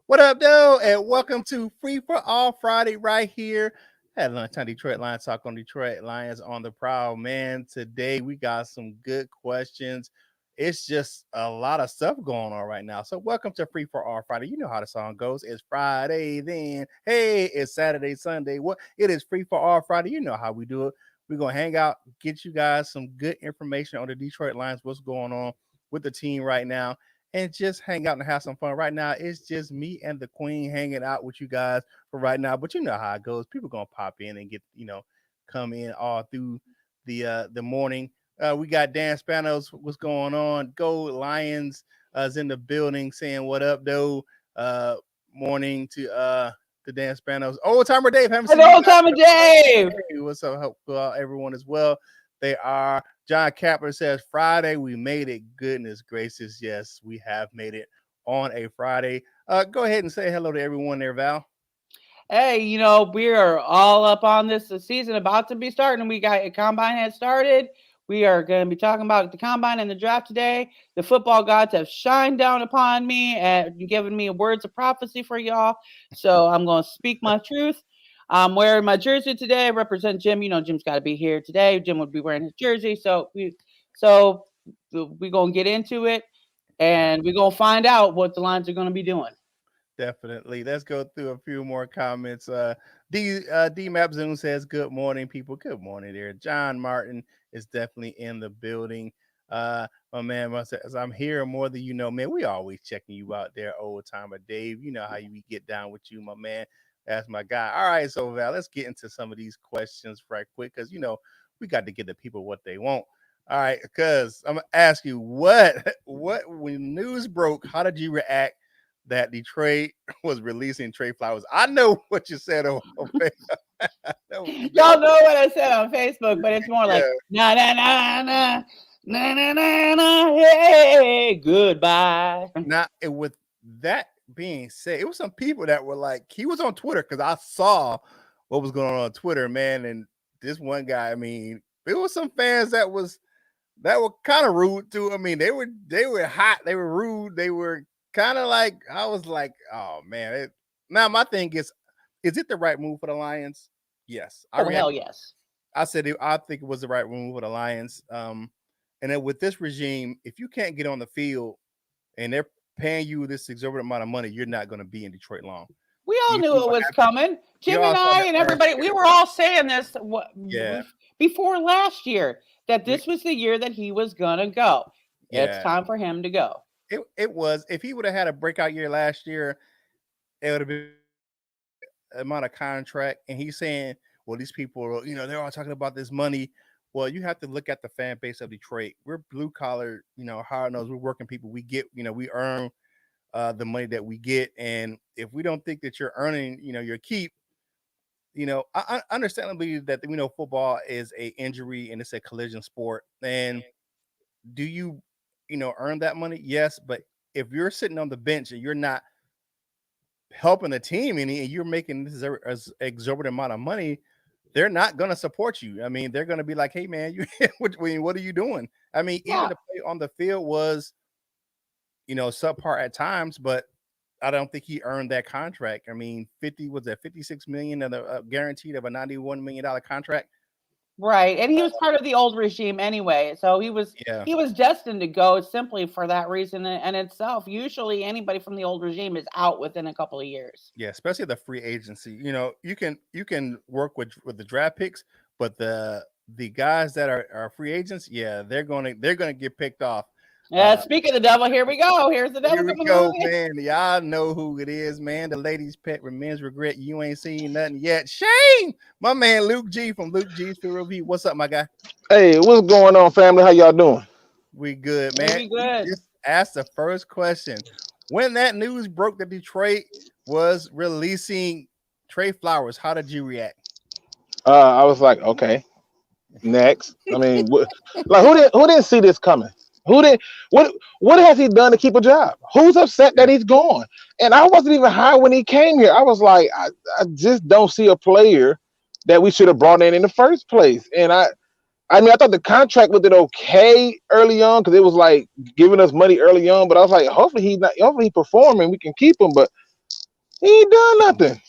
What up, though? And welcome to Free for All Friday right here at Lunchtime Detroit Lions Talk on Detroit Lions on the Prowl. Man, today we got some good questions. It's just a lot of stuff going on right now. So, welcome to Free for All Friday. You know how the song goes. It's Friday, then hey, it's Saturday, Sunday. What it is Free for All Friday. You know how we do it. We're gonna hang out, get you guys some good information on the Detroit Lions, what's going on with the team right now and just hang out and have some fun. Right now, it's just me and the Queen hanging out with you guys for right now. But you know how it goes. People gonna pop in and come in all through the morning. We got Dan Spanos. What's going on? Go Lions is in the building saying what up, though. Morning to Dan Spanos. Old timer Dave. Haven't seen Old timer Dave. Hey, what's up? Help everyone as well. They are. John Kapler says, Friday, we made it. Goodness gracious. Yes, we have made it on a Friday. Go ahead and say hello to everyone there, Val. Hey, we are all up on this season about to be starting. We got a combine has started. We are going to be talking about the combine and the draft today. The football gods have shined down upon me and given me words of prophecy for y'all. So I'm going to speak my truth. I'm wearing my jersey today. I represent Jim. Jim's got to be here today. Jim would be wearing his jersey. So we're going to get into it, and we're going to find out what the Lions are going to be doing. Definitely. Let's go through a few more comments. D-Map Zoom says, good morning, people. Good morning there. John Martin is definitely in the building. My man, as I'm here more than you know, man, we always checking you out there, old timer Dave. You know how we get down with you, my man. That's my guy. All right, so Val, let's get into some of these questions right quick because we got to give the people what they want. All right, because I'm gonna ask you what when news broke, how did you react that Detroit was releasing Trey Flowers? I know what you said on Facebook. Y'all know what I said on Facebook, but it's more like na na na na na na na na. Hey, goodbye. Now, with that being said, it was some people that were like, he was on Twitter because I saw what was going on Twitter, man. And this one guy, I mean, there was some fans that were kind of rude too. I mean, they were hot, they were rude, they were kind of like, I was like, oh man. Now my thing is it the right move for the Lions? Yes. Hell yes. I said I think it was the right move for the Lions. And then with this regime, if you can't get on the field and they're paying you this exorbitant amount of money, you're not going to be in Detroit long. We all knew it was coming. Jim and I and everybody, we were all saying this before last year, that this was the year that he was going to go. Yeah. It's time for him to go. It was. If he would have had a breakout year last year, it would have been amount of contract. And he's saying, well, these people, they're all talking about this money. Well, you have to look at the fan base of Detroit. We're blue collar, hard nosed. We're working people. We get, we earn the money that we get. And if we don't think that you're earning, your keep, understandably that football is a injury and it's a collision sport. And do you, earn that money? Yes, but if you're sitting on the bench and you're not helping the team and you're making this exorbitant amount of money, they're not going to support you. I mean, they're going to be like, hey, man, what are you doing? I mean, even the play on the field was, subpar at times, but I don't think he earned that contract. I mean, $56 million and guaranteed of a $91 million contract. Right. And he was part of the old regime anyway. So he was destined to go simply for that reason in itself. Usually anybody from the old regime is out within a couple of years. Yeah, especially the free agency. You can work with the draft picks, but the guys that are free agents, they're gonna get picked off. Speaking of the devil, here we go. Here's the devil. Here we go, man. Y'all know who it is, man. The ladies' pet men's regret. You ain't seen nothing yet. Shame, my man Luke G from Luke G's Field Review. What's up, my guy? Hey, what's going on, family? How y'all doing? We good, man. We good. Just ask the first question. When that news broke that Detroit was releasing Trey Flowers, how did you react? I was like, okay, next. I mean, who didn't see this coming? What has he done to keep a job? Who's upset that he's gone? And I wasn't even high when he came here. I was like, I just don't see a player that we should have brought in the first place. And I thought the contract with it okay early on because it was like giving us money early on. But I was like, hopefully he performing, we can keep him. But He ain't done nothing.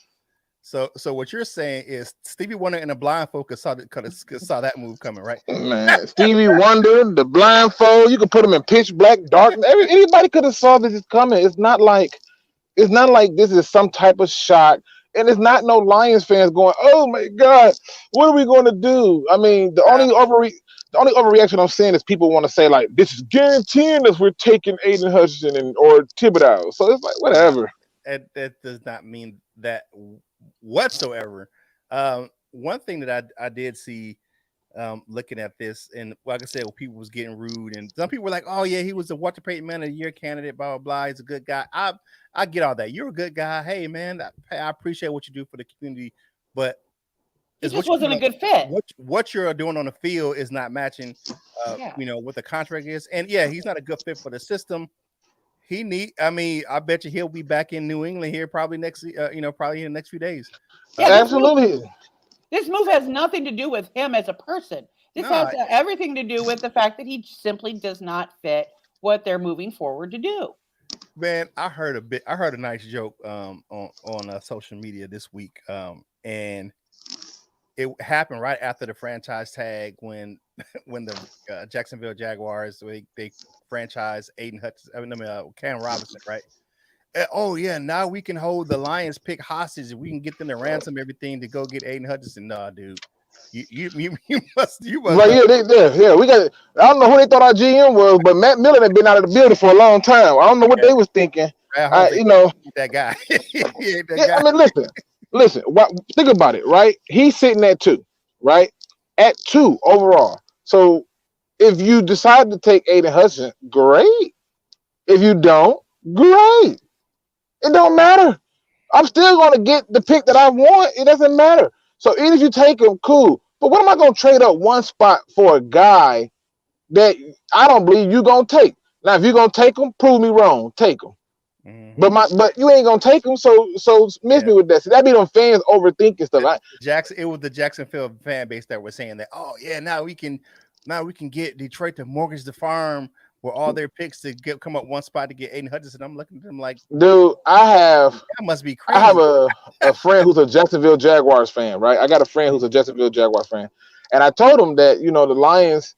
So what you're saying is Stevie Wonder and the blindfold saw that move coming, right? Man, Stevie Wonder, the blindfold, you could put him in pitch black darkness. Anybody could have saw this coming. It's not like this is some type of shock. And it's not no Lions fans going, oh my God, what are we going to do? I mean, the only overreaction I'm seeing is people want to say, like, this is guaranteeing us we're taking Aiden Hutchinson or Thibodeau. So it's like, whatever. That does not mean that whatsoever. One thing that I did see looking at this, and like I said, people was getting rude, and some people were like, "Oh yeah, he was the Walter Payton Man of the Year candidate." Blah blah blah. He's a good guy. I get all that. You're a good guy. Hey man, I appreciate what you do for the community, but it just wasn't a good fit. What you're doing on the field is not matching, what the contract is, and yeah, he's not a good fit for the system. I bet you he'll be back in New England here probably probably in the next few days. Yeah, absolutely. This move has nothing to do with him as a person. This has everything to do with the fact that he simply does not fit what they're moving forward to do. Man, I heard a nice joke on social media this week, and it happened right after the franchise tag when the Jacksonville Jaguars they franchised Aiden Hutchinson, Cam Robinson, right? Oh yeah, now we can hold the Lions pick hostage and we can get them to ransom everything to go get Aiden Hutchinson. Nah, dude, you must. Right, yeah, we got. I don't know who they thought our GM was, but Matt Miller had been out of the building for a long time. I don't know what they was thinking. That guy. I mean, listen. Think about it, right? He's sitting at 2, right? At 2 overall. So if you decide to take Aiden Hutchinson, great. If you don't, great. It don't matter. I'm still going to get the pick that I want. It doesn't matter. So even if you take him, cool. But what am I going to trade up one spot for a guy that I don't believe you're going to take? Now, if you're going to take him, prove me wrong. Take him. Mm-hmm. But you ain't going to take him, so miss me with that. So that be them fans overthinking stuff. It was the Jacksonville fan base that was saying that, oh, yeah, now we can get Detroit to mortgage the farm where all their picks to come up one spot to get Aiden Hutchinson. I'm looking at them like, dude, that must be crazy. I have a friend who's a Jacksonville Jaguars fan, right? I got a friend who's a Jacksonville Jaguars fan. And I told him that, the Lions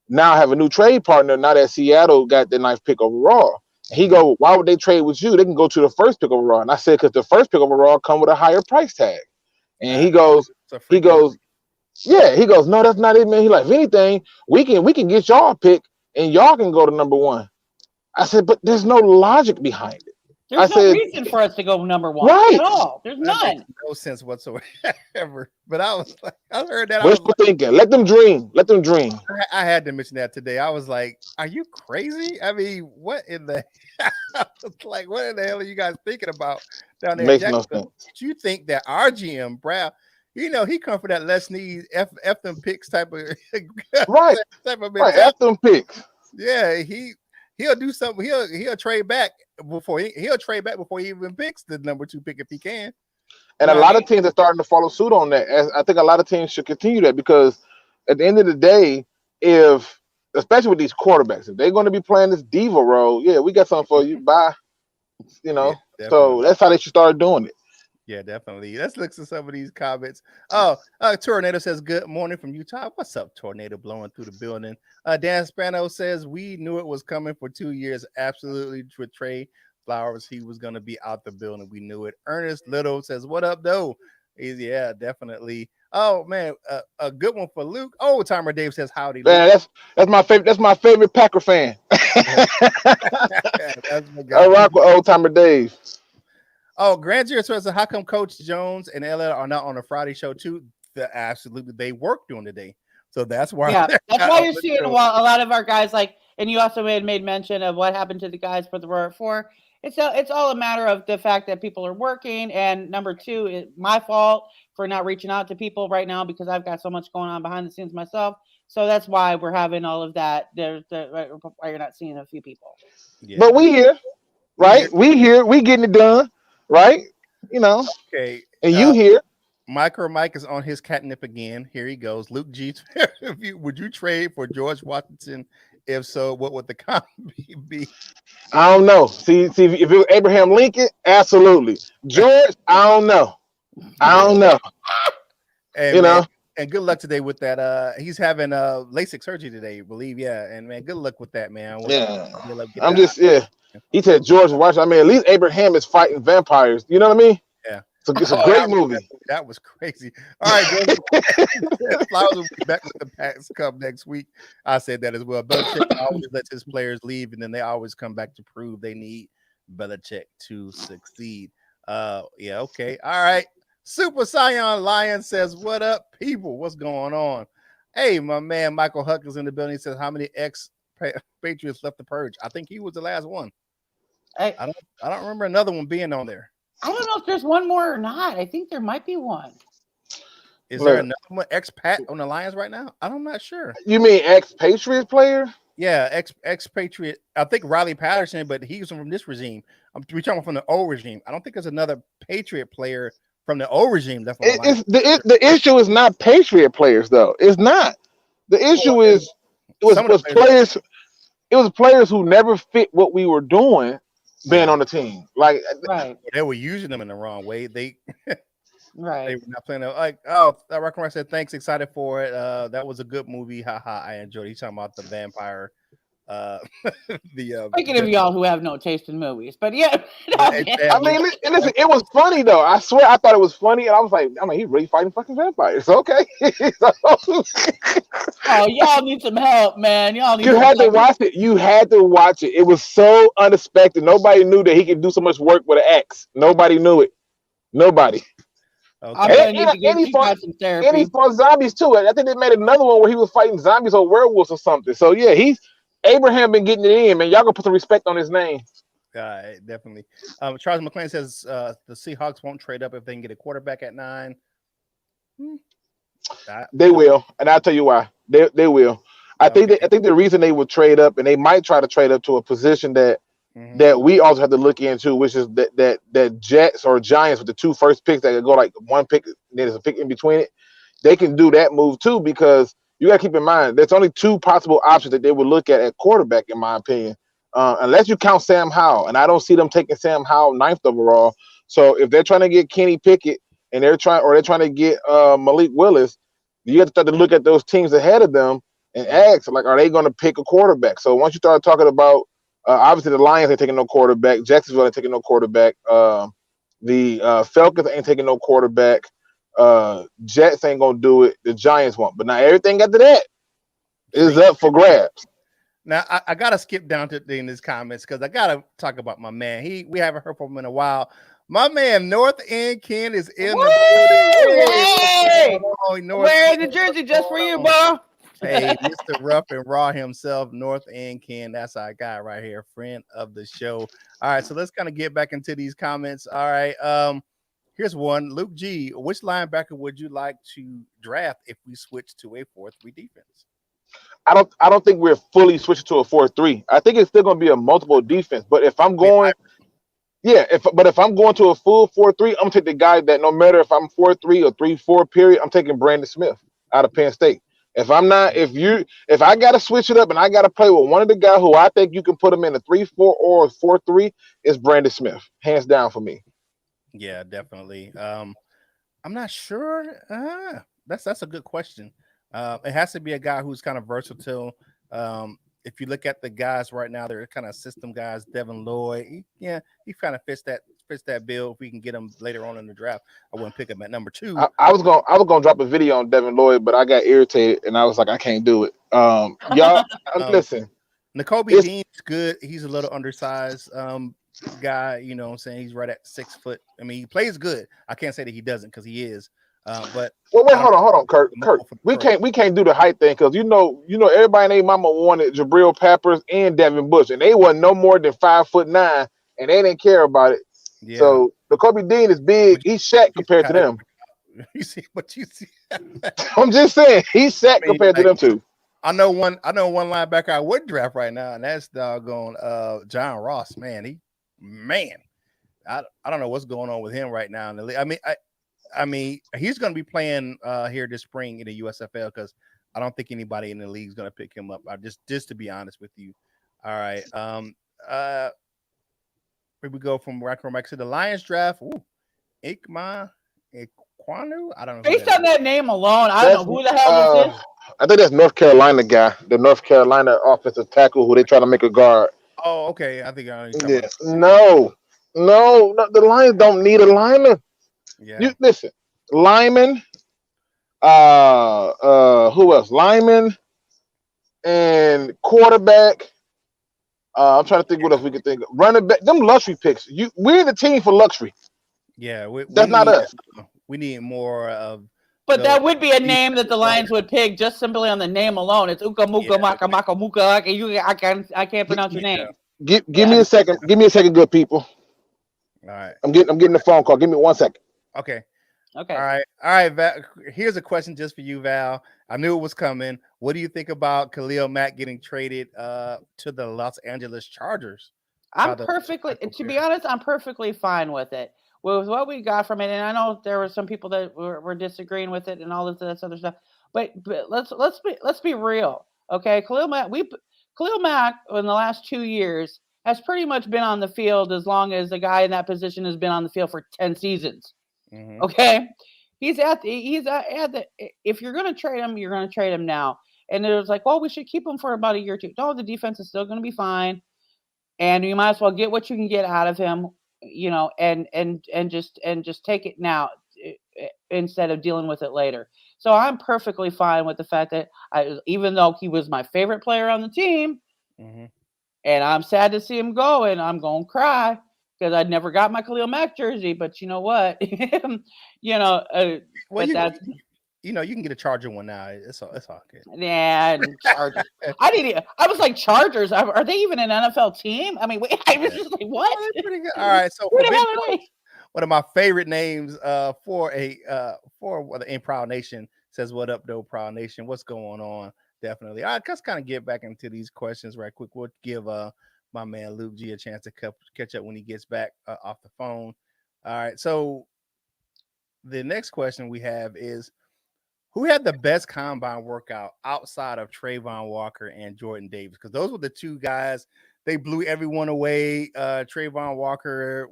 now have a new trade partner now that Seattle got the 9th pick overall. And he go, why would they trade with you? They can go to the 1st pick overall. And I said, because the 1st pick overall come with a higher price tag. And he goes, no, that's not it, man. He like, if anything, we can get y'all a pick and y'all can go to number 1. I said, but there's no logic behind it. There's no reason for us to go number 1 at all. There's none. No sense whatsoever. But I was like, I heard that. Wishful thinking. Let them dream. I had to mention that today. I was like, are you crazy? I mean, what in the I was like, what in the hell are you guys thinking about down there? Makes no sense. Did you think that our GM, Brown, he come for that less need F them picks type of right. F them picks. Yeah, he'll do something. He'll trade back before he even picks the number 2 pick if he can. And a lot of teams are starting to follow suit on that. I think a lot of teams should continue that because at the end of the day, especially with these quarterbacks, if they're going to be playing this diva role, yeah, we got something for you. Bye. Yeah, so that's how they should start doing it. Yeah, definitely. Let's look at some of these comments. Tornado says, good morning from Utah. What's up, Tornado blowing through the building? Dan Spano says, we knew it was coming for 2 years. Absolutely. With Trey Flowers, he was going to be out the building. We knew it. Ernest Little says, what up, though? Yeah, definitely. Oh, man, a good one for Luke. Old Timer Dave says, howdy. Man, that's my favorite. That's my favorite Packer fan. I rock with Old Timer Dave. Oh, Grand Zero says, how come Coach Jones and LL are not on a Friday show too? Absolutely, they work during the day, so that's why. Yeah, that's why you're seeing a lot of our guys and you also made mention of what happened to the guys for the Roar 4. It's all a matter of the fact that people are working, and number 2, it's my fault for not reaching out to people right now because I've got so much going on behind the scenes myself. So that's why we're having all of that. Why you're not seeing a few people. Yeah. But we here, right? We here. We getting it done. Right, Okay, and you here? Mike is on his catnip again. Here he goes. Luke G. Would you trade for George Washington If so, what would the comment be? I don't know. See, if it was Abraham Lincoln, absolutely. George, I don't know. Hey, You man, know. and good luck today with that. He's having LASIK surgery today, I believe. Yeah, and man, good luck with that, man. Yeah. You'll get I'm that just He said George Washington. I mean, at least Abraham is fighting vampires. You know what I mean? Yeah. So it's a Oh, great movie. That was crazy. All right, George. Flowers will be back with the Pats Cup next week. I said that as well. Belichick always lets his players leave, and then they always come back to prove they need Belichick to succeed. Yeah, okay. All right. Super Scion Lion says, "What up, people? What's going on?" Hey, my man Michael Huck is in the building. He says, "How many ex-Patriots left the purge?" I think he was the last one. I don't remember another one being on there. I don't know if there's one more or not. I think there might be one. Is there another one ex-Pat on the Lions right now? I'm not sure. You mean ex-Patriots player? Yeah, ex-Patriot. I think Riley Patterson, but he's from this regime. We're talking from the old regime. I don't think there's another Patriot player from the old regime. That's the issue is not Patriot players though. It's not. The issue is was players. It was players who never fit what we were doing being on the team. Like they were using them in the wrong way. They right. They were not playing like RachelMarieSports said thanks, excited for it. That was a good movie. Haha, I enjoyed it. He's talking about the vampire. Speaking of y'all who have no taste in movies, but yeah, I mean, listen, it was funny though. I swear, I thought it was funny, and I was like, he's really fighting fucking vampires. Okay. Oh, y'all need some help, man. Y'all need. You had to watch it. You had to watch it. It was so unexpected. Nobody knew that he could do so much work with an axe. Nobody knew it. Nobody. Okay. And he fought zombies too. I think they made another one where he was fighting zombies or werewolves or something. So yeah, Abraham been getting it in, man. Y'all gonna put some respect on his name. Definitely. Charles McClain says the Seahawks won't trade up if they can get a quarterback at 9. They will, and I'll tell you why. They will. I think the reason they would trade up, and they might try to trade up to a position that we also have to look into, which is that Jets or Giants with the 2 first picks that could go like 1 pick, and then there's a pick in between it. They can do that move too, because you got to keep in mind there's only 2 possible options that they would look at quarterback, in my opinion, unless you count Sam Howell, and I don't see them taking Sam Howell 9th overall. So if they're trying to get Kenny Pickett and they're trying to get Malik Willis, you have to start to look at those teams ahead of them and ask, like, are they going to pick a quarterback? So once you start talking about obviously the Lions ain't taking no quarterback, Jacksonville ain't taking no quarterback, the Falcons ain't taking no quarterback, Jets ain't gonna do it, the Giants won't. But now everything after that is up for grabs. Now I gotta skip down to in his comments because I gotta talk about my man. We haven't heard from him in a while. My man North End Ken is in the building. Wearing the jersey just for you, bro. Hey, Mr. Rough and Raw himself, North End Ken. That's our guy right here, friend of the show. All right, so let's kind of get back into these comments. All right, here's one. Luke G, which linebacker would you like to draft if we switch to a 4-3 defense? I don't think we're fully switching to a 4-3. I think it's still going to be a multiple defense. But if I'm going, if I'm going to a full 4-3, I'm gonna take the guy that no matter if I'm 4-3 or 3-4 period, I'm taking Brandon Smith out of Penn State. If I'm not, if I gotta switch it up and I gotta play with one of the guys who I think you can put him in a 3-4 or 4-3, it's Brandon Smith, hands down for me. Yeah, definitely. I'm not sure. That's a good question. It has to be a guy who's kind of versatile. If you look at the guys right now, they're kind of system guys. Devin Lloyd, he kind of fits that bill. If we can get him later on in the draft, I wouldn't pick him at number 2. I was gonna drop a video on Devin Lloyd, but I got irritated and I was like, I can't do it. Y'all, listen. Nakobe Dean's good. He's a little undersized guy. You know what I'm saying? He's right at 6 foot. I mean, he plays good. I can't say that he doesn't because he is. But wait, hold on, Kurt. We can't do the height thing because you know everybody and their mama wanted Jabril Peppers and Devin Bush, and they wasn't no more than 5'9", and they didn't care about it. Yeah. So the Kobe Dean is big. He's Shaq compared to them. You see. I'm just saying he's Shaq compared to them too. I know one linebacker I would draft right now, and that's doggone John Ross. Man, I don't know what's going on with him right now. I mean, he's going to be playing here this spring in the USFL because I don't think anybody in the league is going to pick him up. Just to be honest with you. All right. Here we go from RachelMarieSports to the Lions draft. Ooh, Ikma Ikwanu. I don't know who Based that on is. that name alone, I That's don't know who the hell this is. I think that's North Carolina guy, the North Carolina offensive tackle who they try to make a guard. Oh, okay. I think I know you're talking Yeah. about. No, the Lions don't need a lineman. Yeah. You listen, lineman. Who else? Lineman and quarterback. I'm trying to think what else we could think of. Running back. Them luxury picks. We're the team for luxury. Yeah. We That's not need us. we need more of But those that would be a name that defensive the Lions players. would pick just simply on the name alone. It's Uka Muka Yeah. Maka Maka Muka. I can't pronounce your Yeah. name. Give Yeah. me a second. Give me a second, good people. All right. I'm getting a phone call. Give me 1 second. Okay. Okay. All right, Val. Here's a question just for you, Val. I knew it was coming. What do you think about Khalil Mack getting traded to the Los Angeles Chargers? I'm perfectly, to be honest, I'm perfectly fine with it. With what we got from it, and I know there were some people that were disagreeing with it and all this other stuff. But let's be real, okay? Khalil Mack in the last 2 years has pretty much been on the field as long as the guy in that position has been on the field for 10 seasons. Mhm. Okay, he's at the. If you're going to trade him, you're going to trade him now. And it was like, well, we should keep him for about a year or two. No, the defense is still going to be fine, and you might as well get what you can get out of him, and just take it now instead of dealing with it later. So I'm perfectly fine with the fact that even though he was my favorite player on the team, Mhm. and I'm sad to see him go, and I'm going to cry because I never got my Khalil Mack jersey. But you know what? Well, but that's you can get a Charger one now. It's all good. yeah, Chargers. I was like, Chargers. Are they even an NFL team? I mean, wait, I was just like, what? Oh, they're pretty good. All right, so Where for the Big hell are Bro, they? one of my favorite names for the in Proud Nation says, "What up, though, Proud Nation? What's going on?" Definitely. All right, let's kind of get back into these questions right quick. We'll give my man Luke G a chance to catch up when he gets back off the phone. All right, so the next question we have is, who had the best combine workout outside of Trayvon Walker and Jordan Davis? Because those were the two guys. They blew everyone away. Trayvon Walker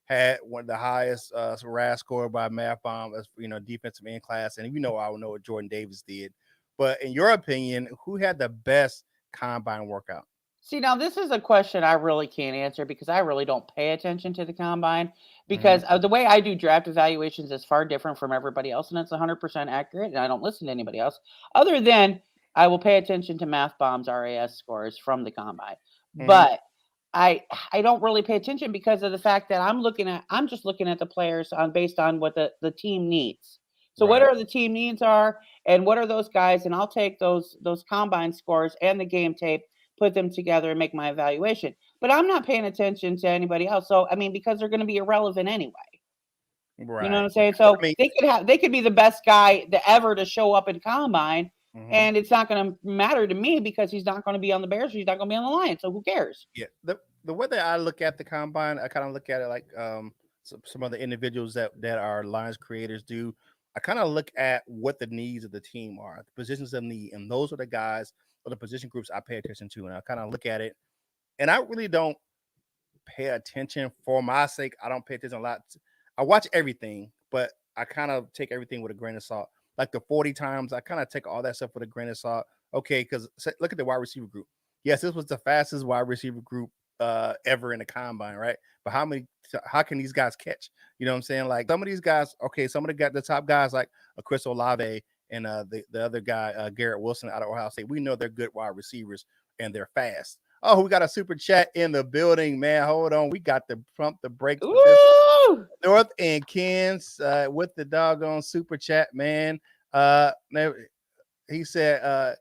had one of the highest RAS score by Math Bomb as defensive end class, and I don't know what Jordan Davis did. But in your opinion, who had the best combine workout? See, now this is a question I really can't answer because I really don't pay attention to the combine because the way I do draft evaluations is far different from everybody else, and it's 100% accurate, and I don't listen to anybody else other than I will pay attention to Math Bomb's RAS scores from the combine. But I don't really pay attention because of the fact that I'm just looking at the players based on what the team needs. So what are the team needs are, and what are those guys, and I'll take those combine scores and the game tape, put them together and make my evaluation. But I'm not paying attention to anybody else. So I mean, because they're going to be irrelevant anyway. Right. You know what I'm saying? So I mean, they could be the best guy ever to show up in combine, and it's not going to matter to me because he's not going to be on the Bears, or he's not going to be on the Lions. So who cares? Yeah. The way that I look at the combine, I kind of look at it like some of the individuals that our Lions creators do. I kind of look at what the needs of the team are, the positions of need, and those are the guys or the position groups I pay attention to, and I kind of look at it, and I really don't pay attention for my sake. I don't pay attention a lot. I watch everything, but I kind of take everything with a grain of salt. Like the 40 times, I kind of take all that stuff with a grain of salt. Okay, because look at the wide receiver group. Yes, this was the fastest wide receiver group ever in the combine, right? But how can these guys catch? You know what I'm saying? Like some of these guys, okay, some of the top guys like Chris Olave and the other guy, Garrett Wilson out of Ohio State. We know they're good wide receivers and they're fast. Oh, we got a super chat in the building, man. Hold on. We got to pump the brakes. North and Ken's with the doggone super chat, man. He said,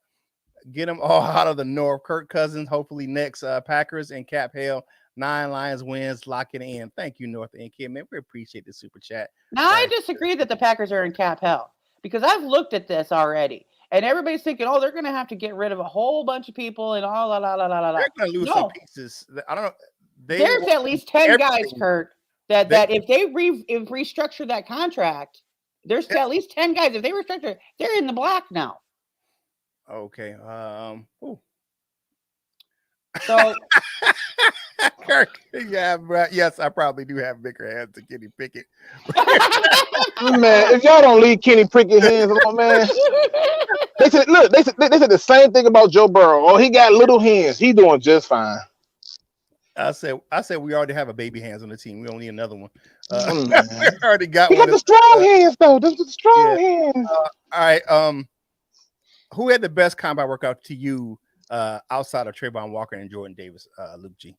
get them all out of the North. Kirk Cousins, hopefully next Packers and Cap Hale. 9 Lions wins, lock it in. Thank you, North and Ken, man. We appreciate the super chat. Now, I disagree that the Packers are in cap hell because I've looked at this already. And everybody's thinking, oh, they're going to have to get rid of a whole bunch of people and all la. They're going to lose some pieces. I don't know. There's at least 10 guys, Kurt, that if they restructure that contract, there's at least 10 guys. If they restructure, they're in the black now. Okay. So Kirk, yeah, bro. Yes, I probably do have bigger hands than Kenny Pickett. Man, if y'all don't leave Kenny Pickett hands alone, man. They said, look, they said the same thing about Joe Burrow. Oh, he got little hands. He doing just fine. I said we already have a baby hands on the team. We don't need another one. Man. We already got He one. got the strong hands though. Those are the strong hands. All right. Who had the best combine workout to you outside of Trayvon Walker and Jordan Davis, Luke G?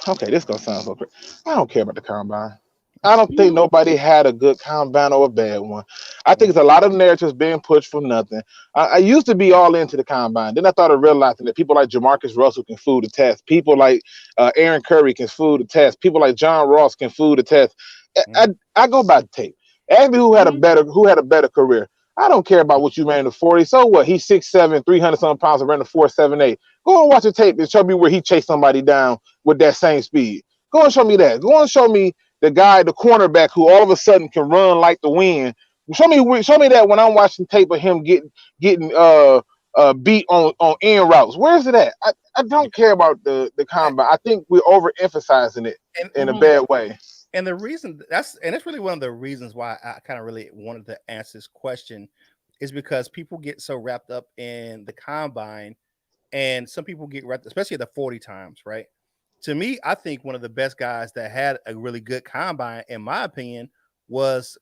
Okay, this gonna sound so crazy. I don't care about the combine. I don't think nobody had a good combine or a bad one. I think it's a lot of narratives being pushed from nothing. I used to be all into the combine. Then I started realizing that people like Jamarcus Russell can fool the test. People like Aaron Curry can fool the test. People like John Ross can fool the test. I go by the tape. Ask me who had a better career. I don't care about what you ran in the 40. So what? He's 6'7", 300-something pounds and ran the 4.78. Go and watch the tape and show me where he chased somebody down with that same speed. Go and show me that. Go and show me the guy, the cornerback, who all of a sudden can run like the wind. Show me that when I'm watching tape of him getting beat on end routes. Where's it at? I don't care about the combine. I think we're overemphasizing it in a bad way. And the reason that's really one of the reasons why I kind of really wanted to answer this question is because people get so wrapped up in the combine, and some people get wrapped, especially at the 40 times, right? To me, I think one of the best guys that had a really good combine, in my opinion, was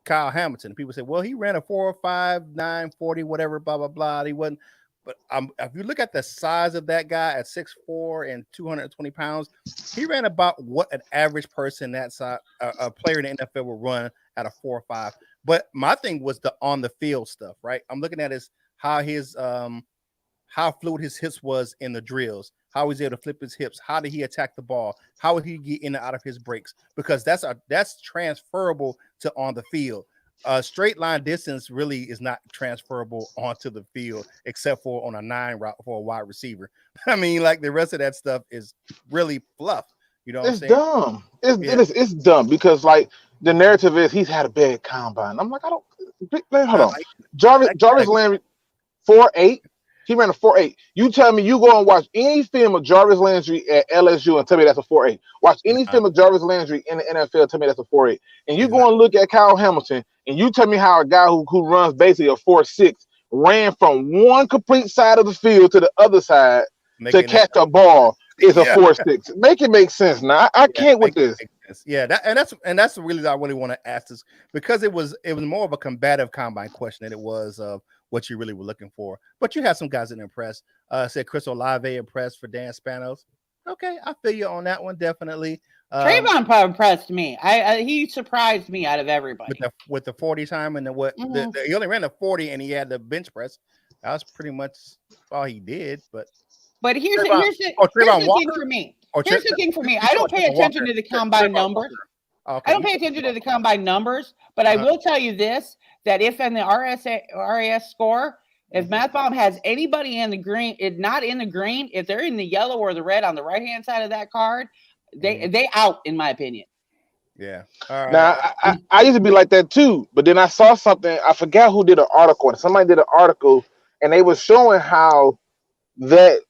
Kyle Hamilton. People say, well, he ran a 4.5, 940, whatever, blah, blah, blah. He wasn't. But if you look at the size of that guy at 6'4" and 220 pounds, he ran about what an average person that size, a player in the NFL would run at a 4.5. But my thing was the on the field stuff, right? I'm looking at how fluid his hips was in the drills, how he's able to flip his hips, how did he attack the ball, how would he get in and out of his breaks? Because that's transferable to on the field. Straight line distance really is not transferable onto the field, except for on a 9 route for a wide receiver. I mean, like the rest of that stuff is really fluff. You know what I'm saying? Dumb. It's dumb because like the narrative is he's had a bad combine. I'm like, I don't. Hold on. Jarvis Landry, 4.8. He ran a 4.8. You tell me you go and watch any film of Jarvis Landry at LSU and tell me that's a 4.8. Watch any film of Jarvis Landry in the NFL, tell me that's a 4.8. And you go and look at Kyle Hamilton and you tell me how a guy who runs basically a 4.6 ran from one complete side of the field to the other side to catch a ball is a 4.6. Make it make sense now. I can't with this. Yeah, that's really I really want to ask this because it was more of a combative combine question than it was of what you really were looking for. But you had some guys that impressed. Said Chris Olave impressed for Dan Spanos. Okay, I feel you on that one definitely. Trayvon impressed me. He surprised me out of everybody with the 40 time and he only ran the 40 and he had the bench press. That was pretty much all he did. But here's the thing for me. Here's the thing for me. I don't pay attention to the combine numbers. Okay. I don't pay attention to the combine numbers, but I will tell you this, that if in the RAS score, if Matt Baum has anybody in the green, not in the green, if they're in the yellow or the red on the right-hand side of that card, they out, in my opinion. Yeah. All right. Now, I used to be like that too, but then I saw something. I forgot who did an article. Somebody did an article, and they were showing how that,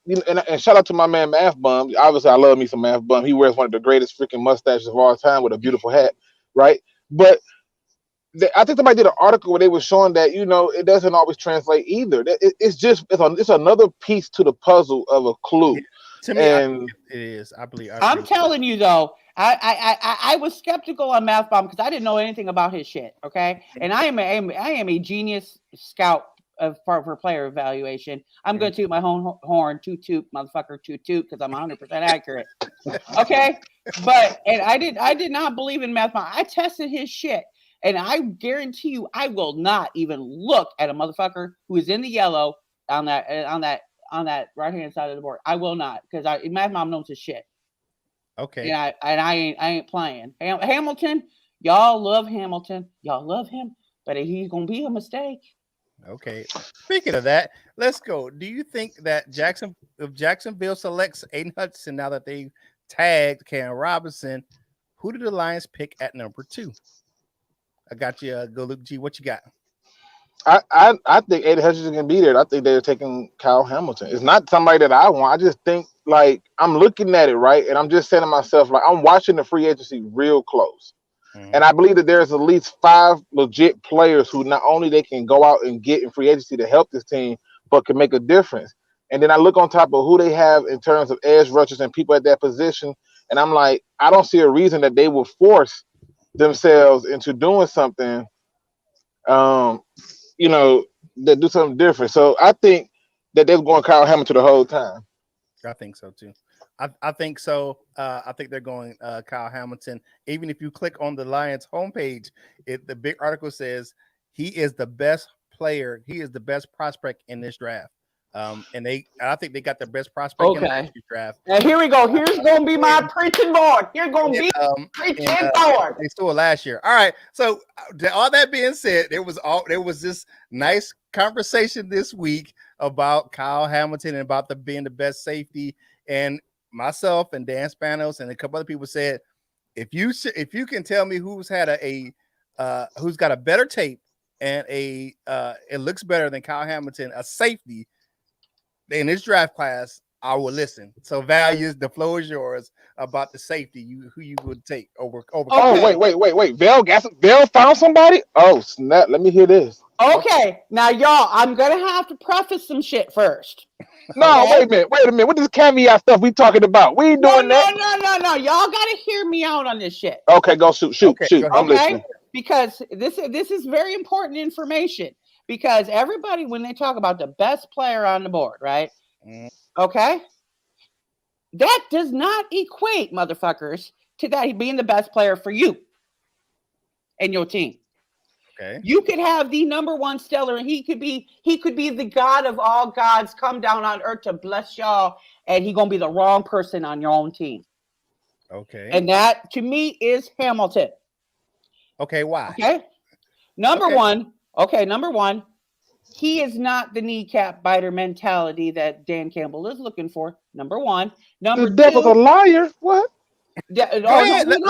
and shout out to my man Math Bum. Obviously, I love me some Math Bum. He wears one of the greatest freaking mustaches of all time with a beautiful hat, right? But I think somebody did an article where they were showing that it doesn't always translate either. It's another piece to the puzzle of a clue. Yeah. To me, it is. I believe. I'm telling you though, I was skeptical on Math Bomb because I didn't know anything about his shit. Okay, and I am a genius scout for player evaluation. I'm going to toot my own horn, toot motherfucker, toot because I'm 100% accurate. Okay, and I did not believe in Math Bomb. I tested his shit, and I guarantee you, I will not even look at a motherfucker who is in the yellow on that right hand side of the board. I will not, because Math Mom knows his shit. Okay. Yeah, and I ain't playing. Hamilton, y'all love Hamilton. Y'all love him, but he's gonna be a mistake. Okay. Speaking of that, let's go. Do you think that if Jacksonville selects Aiden Hudson now that they tagged Cam Robinson, who do the Lions pick at number 2? I got you. Go Luke G. What you got? I think Aiden Hutchinson can be there. I think they're taking Kyle Hamilton. It's not somebody that I want. I just think like I'm looking at it right, and I'm just saying to myself like I'm watching the free agency real close, and I believe that there's at least 5 legit players who not only they can go out and get in free agency to help this team, but can make a difference. And then I look on top of who they have in terms of edge rushers and people at that position, and I'm like, I don't see a reason that they will force themselves into doing something. You know, that do something different. So I think that they're going Kyle Hamilton the whole time. I think so too. I think so. I think they're going Kyle Hamilton. Even if you click on the Lions homepage, the big article says he is the best player. He is the best prospect in this draft. And I think they got the best prospect in the draft. And here we go. Here's gonna be my preaching board. Here's gonna be preaching board. They stole last year. All right. So all that being said, there was this nice conversation this week about Kyle Hamilton and about being the best safety. And myself and Dan Spanos and a couple other people said, if you can tell me who's got a better tape and it looks better than Kyle Hamilton, a safety in this draft class, I will listen. So values, the floor is yours about the safety. Who you would take over. Oh, wait. Vail found somebody? Oh, snap. Let me hear this. Okay. Now, y'all, I'm going to have to preface some shit first. No, okay? Wait a minute. What is caveat stuff we talking about? We ain't doing that. No. Y'all got to hear me out on this shit. Okay, go shoot. I'm listening. Because this is very important information. Because everybody, when they talk about the best player on the board, right? Okay? That does not equate, motherfuckers, to that being the best player for you and your team. Okay. You could have the number one stellar, and he could be the God of all gods, come down on earth to bless y'all, and he gonna be the wrong person on your own team. Okay. And that, to me, is Hamilton. Okay, why? Okay. Number one, he is not the kneecap biter mentality that Dan Campbell is looking for. Number one. Number the devil's a liar. What? Yeah, let it get it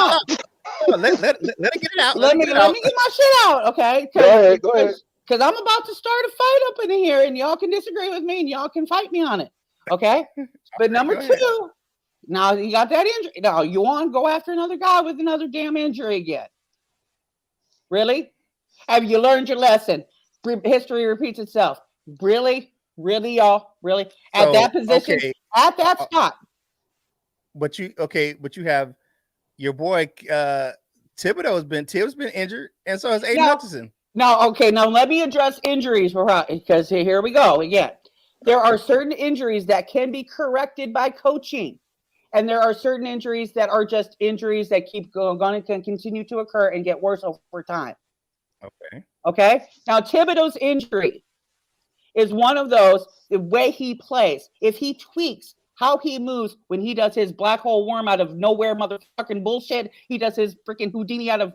out. Let me get my shit out, okay? Go ahead. Because I'm about to start a fight up in here, and y'all can disagree with me, and y'all can fight me on it, okay? But number two, now you got that injury. Now you want to go after another guy with another damn injury again? Really? Have you learned your lesson? History repeats itself. Really, y'all? Really? At that position, at that spot. But you have your boy Thibodeau's been injured, and so has Aiden Hutchinson. Now let me address injuries because here we go again. There are certain injuries that can be corrected by coaching, and there are certain injuries that are just injuries that keep going and can continue to occur and get worse over time. Okay. Now Thibodeau's injury is one of those. The way he plays, if he tweaks how he moves when he does his black hole worm out of nowhere motherfucking bullshit, he does his freaking Houdini out of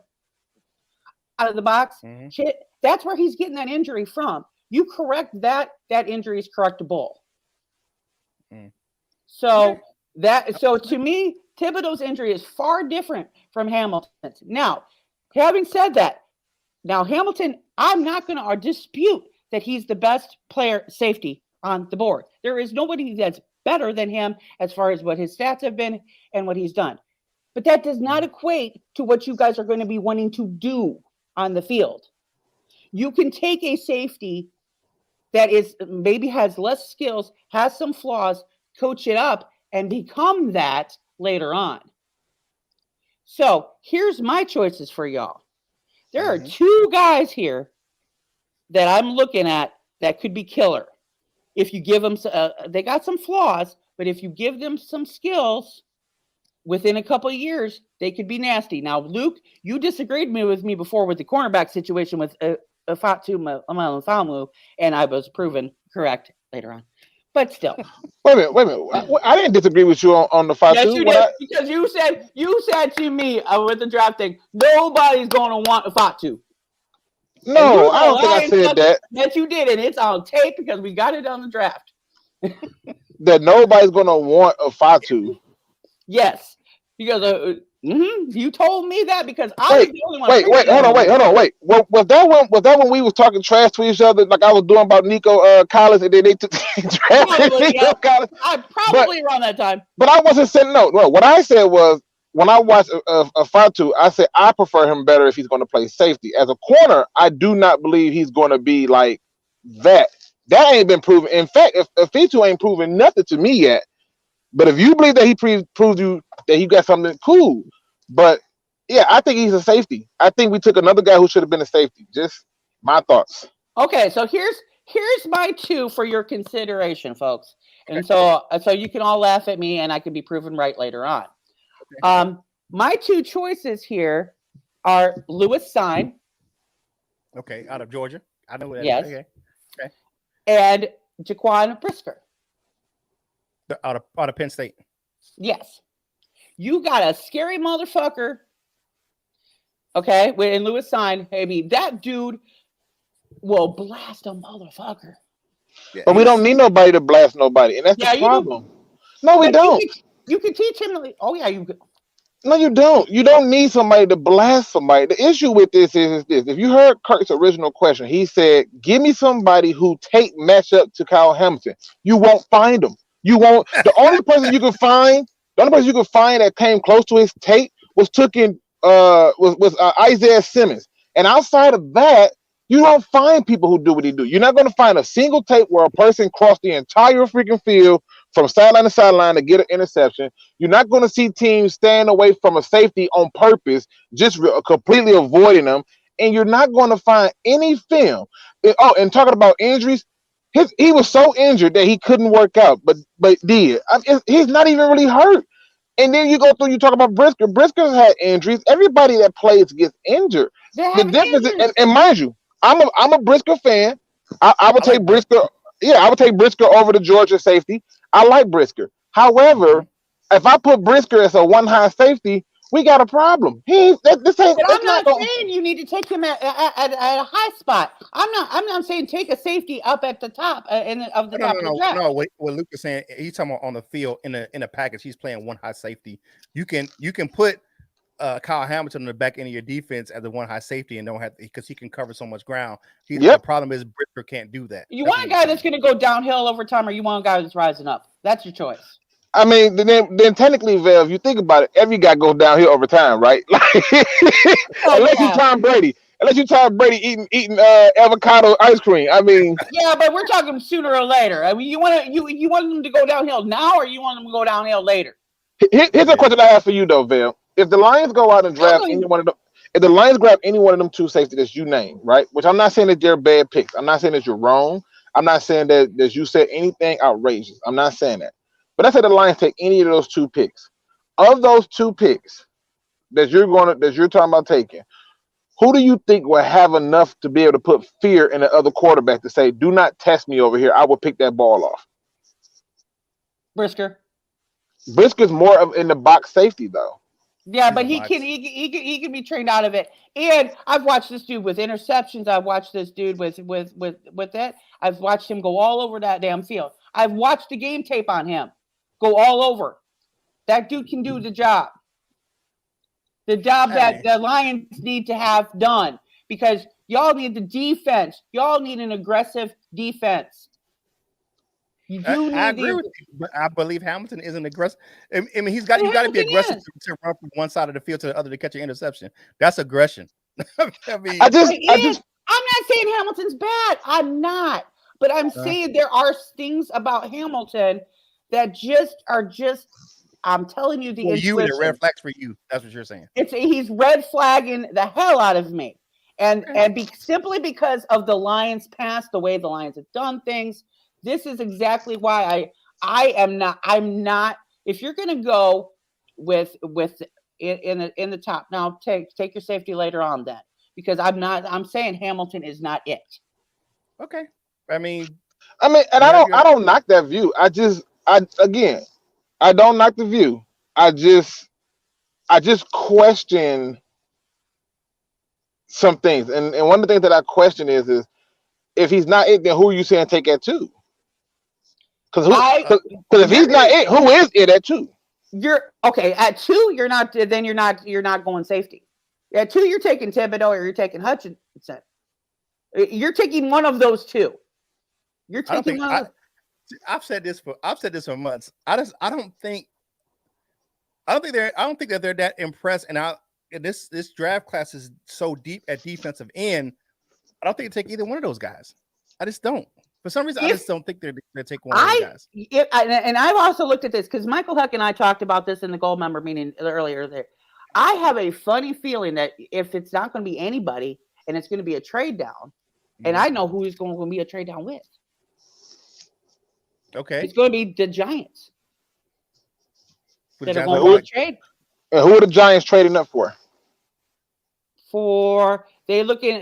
the box shit. That's where he's getting that injury from. You correct that injury is correctable. So to me, Thibodeau's injury is far different from Hamilton's. Now, having said that, now Hamilton, I'm not going to dispute that he's the best player safety on the board. There is nobody that's better than him as far as what his stats have been and what he's done. But that does not equate to what you guys are going to be wanting to do on the field. You can take a safety that is maybe has less skills, has some flaws, coach it up, and become that later on. So here's my choices for y'all. There are two guys here that I'm looking at that could be killer. If you give them, they got some flaws, but if you give them some skills, within a couple of years, they could be nasty. Now, Luke, you disagreed with me before with the cornerback situation with Fatu Mfamou, and I was proven correct later on. But still. Wait a minute. I didn't disagree with you on the Fatu. Yes, you did, because you said to me with the draft thing, nobody's going to want a Fatu. No, I don't think I said that. Yes, you did, and it's on tape because we got it on the draft. That nobody's going to want a Fatu. Yes, because You told me that because I was the only one. Hold on. Was that when we was talking trash to each other like I was doing about Nico Collins and then they took drafted Nico Collins? Probably around that time. But I wasn't saying no. What I said was when I watched a fight to, I said I prefer him better if he's going to play safety. As a corner, I do not believe he's going to be like that. That ain't been proven. In fact, if Fitu ain't proven nothing to me yet. But if you believe that he proved you that he got something cool, but yeah, I think he's a safety. I think we took another guy who should have been a safety. Just my thoughts. Okay, so here's my 2 for your consideration, folks, and so you can all laugh at me, and I can be proven right later on. Okay. My 2 choices here are Lewis Stein. Okay, out of Georgia. I know that. Yes. Okay. And Jaquan Brisker. Out of Penn State. Yes. You got a scary motherfucker. Okay, in Lewis Stein, baby, that dude will blast a motherfucker. Yeah, but we don't need nobody to blast nobody, and that's the problem. No, we don't. You can teach him. Oh yeah, you could. No, you don't. You don't need somebody to blast somebody. The issue with this is this. If you heard Curt's original question, he said, give me somebody who match up to Kyle Hamilton. You won't find them. You won't. The only person you can find that came close to his tape was Isaiah Simmons. And outside of that, you don't find people who do what he do. You're not going to find a single tape where a person crossed the entire freaking field from sideline to sideline to get an interception. You're not going to see teams stand away from a safety on purpose, just completely avoiding them. And you're not going to find any film. And talking about injuries, he was so injured that he couldn't work out, but did. He's not even really hurt. And then you talk about Brisker. Brisker's had injuries. Everybody that plays gets injured. The difference is, and mind you, I'm a Brisker fan. I would take Brisker. Yeah, I would take Brisker over the Georgia safety. I like Brisker. However, if I put Brisker as a one high safety, we got a problem. I'm not saying you need to take him at a high spot. I'm not saying take a safety up at the top of the top of the draft. No. What Luke is saying, he's talking about on the field in a package. He's playing one high safety. You can put Kyle Hamilton in the back end of your defense as a one high safety and don't have because he can cover so much ground. The problem is Brisker can't do that. You want a guy that's going to go downhill over time, or you want a guy that's rising up? That's your choice. I mean, then technically, Val, if you think about it, every guy goes downhill over time, right? Unless you're Tom Brady eating avocado ice cream. I mean, yeah, but we're talking sooner or later. I mean, you want them to go downhill now, or you want them to go downhill later? Here's a question I have for you, though, Val. If the Lions go out and draft any one of them, if the Lions grab any one of them 2 safeties that you name, right? Which I'm not saying that they're bad picks. I'm not saying that you're wrong. I'm not saying that you said anything outrageous. I'm not saying that. But let's say the Lions take any of those 2 picks. Of those 2 picks that you're talking about taking, who do you think will have enough to be able to put fear in the other quarterback to say, "Do not test me over here. I will pick that ball off"? Brisker. Brisker's more of in the box safety though. Yeah, but he can be trained out of it. And I've watched this dude with interceptions. I've watched this dude with that. I've watched him go all over that damn field. I've watched the game tape on him. Go all over. That dude can do the job. The job that the Lions need to have done. Because y'all need the defense. Y'all need an aggressive defense. I agree with you, but I believe Hamilton isn't aggressive. I mean, you got to be aggressive to run from one side of the field to the other to catch an interception. That's aggression. I mean, I'm not saying Hamilton's bad. I'm not. But I'm saying there are things about Hamilton that I'm telling you, the red flags for you. That's what you're saying. He's red flagging the hell out of me. Simply because of the Lions' past, the way the Lions have done things. This is exactly why I'm not. If you're going to go with in the top now, take your safety later on then, because I'm saying Hamilton is not it. Okay. I mean, and I don't knock that view. I don't knock the view. I just question some things, and one of the things that I question is if he's not it, then who are you saying take at 2? Because if he's not it, who is it at 2? You're okay at 2. You're not. Then you're not going safety. At 2, you're taking Thibodeau or you're taking Hutchinson. You're taking one of those two. You're taking one of those. I've said this for months. I don't think that they're that impressed. And this draft class is so deep at defensive end. I don't think they take either one of those guys. I just don't. For some reason, I just don't think they're take one of those guys. And I've also looked at this because Michael Huck and I talked about this in the gold member meeting earlier there. I have a funny feeling that if it's not going to be anybody and it's going to be a trade down, and I know who is going to be a trade down with. Okay. It's going to be the Giants. That are going to trade. Who are the Giants trading up for? They're looking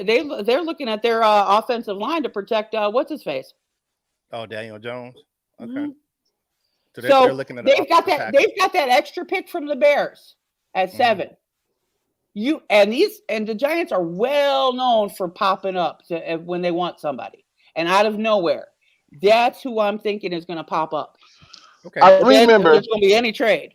at their offensive line to protect what's his face. Oh, Daniel Jones. Okay. Mm-hmm. So they're looking at they've got that extra pick from the Bears at 7. And the Giants are well known for popping up when they want somebody and out of nowhere. That's who I'm thinking is going to pop up. Okay. I remember there's going to be any trade.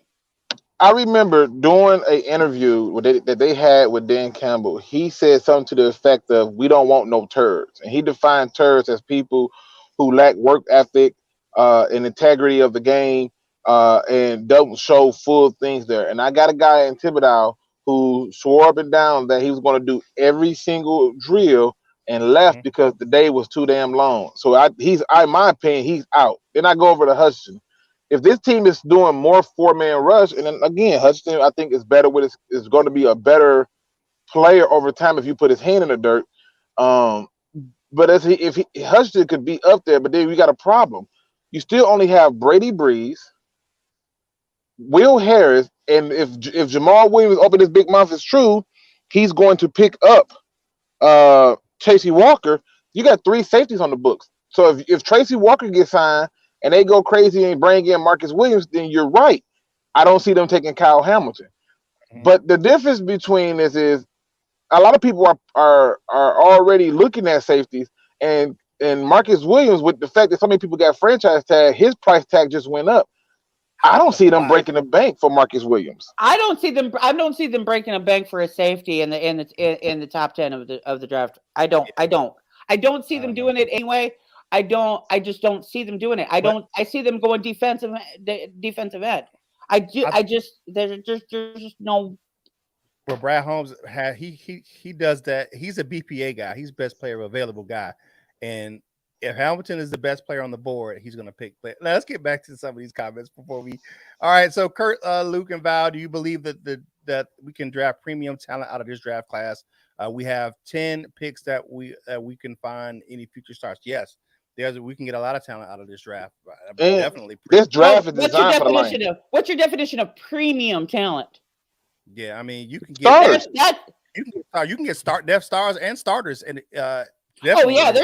I remember doing an interview that they had with Dan Campbell. He said something to the effect of, "We don't want no turds," and he defined turds as people who lack work ethic and integrity of the game and don't show full things there. And I got a guy in Thibodeau who swore up and down that he was going to do every single drill and left because the day was too damn long. So in my opinion, he's out. Then I go over to Hutchinson. If this team is doing more 4-man rush, and then again, Hutchinson, I think is better with is going to be a better player over time if you put his hand in the dirt. But Hutchinson could be up there, but then we got a problem. You still only have Brady Breeze, Will Harris, and if Jamal Williams opened his big mouth is true, he's going to pick up Tracy Walker. You got 3 safeties on the books. So if Tracy Walker gets signed and they go crazy and bring in Marcus Williams, then you're right. I don't see them taking Kyle Hamilton. But the difference between this is a lot of people are already looking at safeties, and Marcus Williams, with the fact that so many people got franchise tag, his price tag just went up. I don't see them breaking the bank for Marcus Williams. I don't see them breaking a bank for a safety in the top 10 of the draft. I don't see them doing it anyway. I just don't see them doing it. I see them going defensive end. There's just no. Well, Brad Holmes he does that. He's a BPA guy. He's best player available guy. And if Hamilton is the best player on the board, he's going to pick. Now, let's get back to some of these comments before we. All right. So Curt, Luke, and Val, do you believe that we can draft premium talent out of this draft class? We have 10 picks that we can find any future stars. Yes. We can get a lot of talent out of this draft. Definitely. This draft is designed for the line. What's your definition of premium talent? Yeah, I mean, you can get stars. You can get depth stars and starters, and there's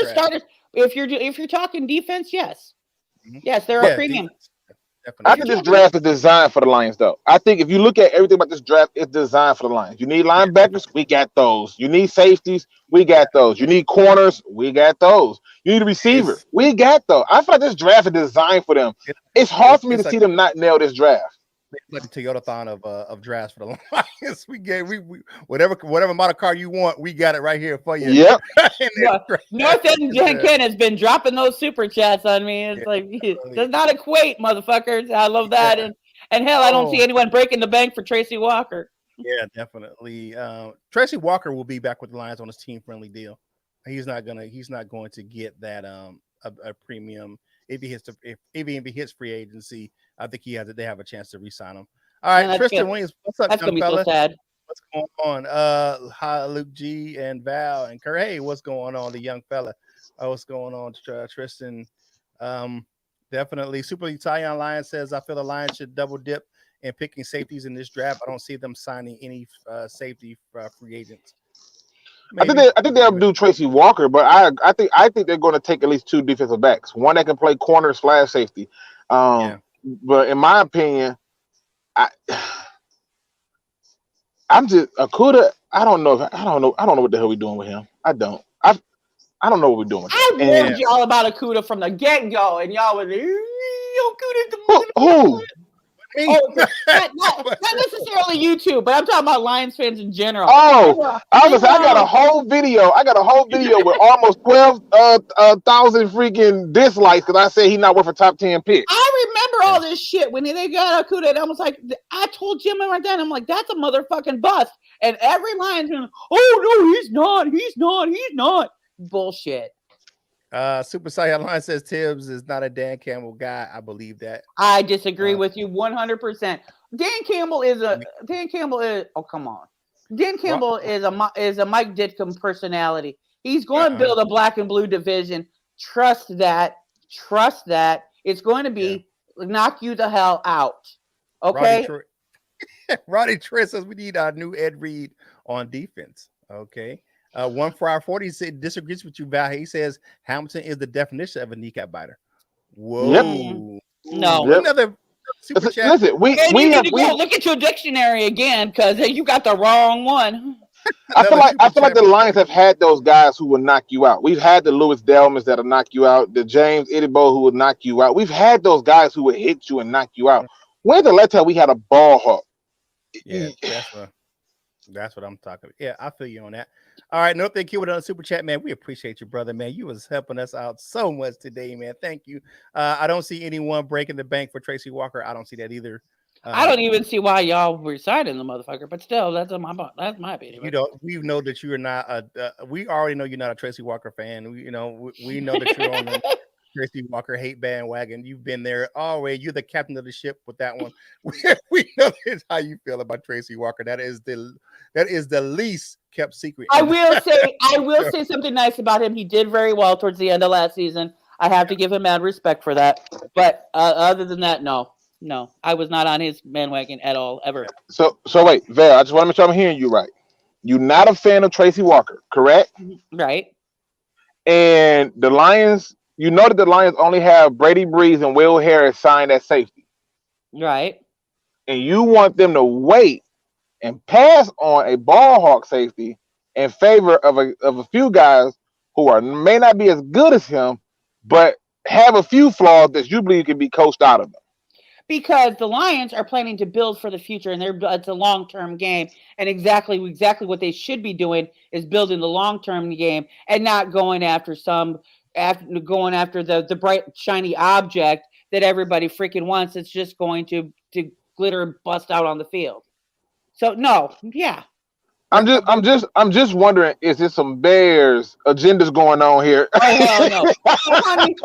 starters. If you're talking defense, yes, yes, there are premium. Defense. I think this draft is designed for the Lions, though. I think if you look at everything about this draft, it's designed for the Lions. You need linebackers, we got those. You need safeties, we got those. You need corners, we got those. You need a receiver, we got those. I feel like this draft is designed for them. It's hard for me to see them not nail this draft. Like the Toyota-thon of drafts for the Lions. We whatever model car you want, we got it right here for you. Yep. North End Ken has been dropping those super chats on me. It's it does not equate, motherfuckers. I love that. Yeah. And hell, I don't see anyone breaking the bank for Tracy Walker. Yeah, definitely. Tracy Walker will be back with the Lions on his team friendly deal. He's not going to get that a premium if he hits free agency. I think they have a chance to re-sign him. All right, Tristan Williams, what's up, young fella? So sad. What's going on? Hi, Luke G and Val and Curt. Hey, what's going on, the young fella? What's going on, Tristan? Definitely. Super Italian Lions says, I feel the Lions should double dip in picking safeties in this draft. I don't see them signing any safety free agents. Maybe. I think they'll do Tracy Walker, but I think they're going to take at least 2 defensive backs, one that can play corner / safety. But in my opinion, I'm just Akuda. I don't know what the hell we're doing with him. I don't know what we're doing with him. I warned y'all about Akuda from the get-go, and y'all was like, who? not necessarily you two, but I'm talking about Lions fans in general. Oh, I got a whole video. I got a whole video with almost 12,000 freaking dislikes because I said he's not worth a top 10 pick. I remember all this shit when they got Okuda, and I was like, I told Jim right then, I'm like, that's a motherfucking bust. And every Lions fan, oh no, he's not. Bullshit. Super Saiyan Line says Tibbs is not a Dan Campbell guy. I believe that. I disagree with you 100%. Dan Campbell is. Oh, come on. Dan Campbell is a Mike Ditcom personality. He's going to build a black and blue division. Trust that. It's going to be knock you the hell out. Okay. Roddy Trey says we need our new Ed Reed on defense. Okay. 1 said disagrees with you, Val. He says Hamilton is the definition of a kneecap biter. Whoa. Yep. No. Yep. Another super chat. Listen, we need to go look at your dictionary again because you got the wrong one. I feel like the Lions have had those guys who will knock you out. We've had the Louis Delmans that'll knock you out, the James Idibo who will knock you out. We've had those guys who will hit you and knock you out. When's the last time we had a ball hawk? Yeah, that's what I'm talking about. Yeah, I feel you on that. All right, no, thank you with a super chat, man. We appreciate you, brother, man. You was helping us out so much today, man. Thank you. I don't see anyone breaking the bank for Tracy Walker. I don't see that either. I don't even see why y'all were signing the motherfucker, but still, that's my opinion. We know that you are not we already know you're not a Tracy Walker fan. We know that you're on the Tracy Walker hate bandwagon. You've been there already. You're the captain of the ship with that one. We know this how you feel about Tracy Walker. That is the least kept secret. I will say something nice about him. He did very well towards the end of last season. I have to give him mad respect for that. But other than that, no, I was not on his bandwagon at all, ever. So wait, Val, I just want to make sure I'm hearing you right. You're not a fan of Tracy Walker, correct? Right. And the Lions, you know that the Lions only have Brady Breeze and Will Harris signed at safety. Right. And you want them to wait and pass on a ball hawk safety in favor of a few guys who may not be as good as him, but have a few flaws that you believe can be coached out of them. Because the Lions are planning to build for the future, and it's a long-term game. And exactly what they should be doing is building the long-term game and not going after the bright, shiny object that everybody freaking wants. It's just going to glitter and bust out on the field. So no, yeah. I'm just wondering, is there some Bears agendas going on here? Oh hell no, honey,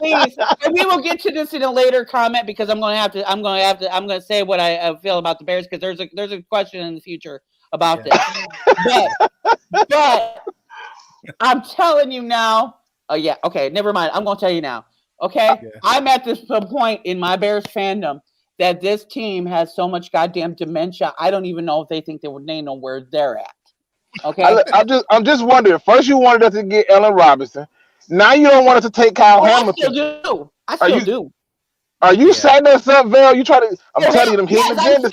please. And we will get to this in a later comment because I'm going to say what I feel about the Bears because there's a question in the future about this. But I'm telling you now. Oh yeah, okay, never mind. I'm going to tell you now. Okay, yeah. I'm at this point in my Bears fandom that this team has so much goddamn dementia. I don't even know if they think they know where they're at. Okay, I'm just wondering. First, you wanted us to get Ellen Robinson. Now you don't want us to take Kyle Hamilton. I still do. Are you setting us up, Val? You try to? I'm telling you, them hidden agendas.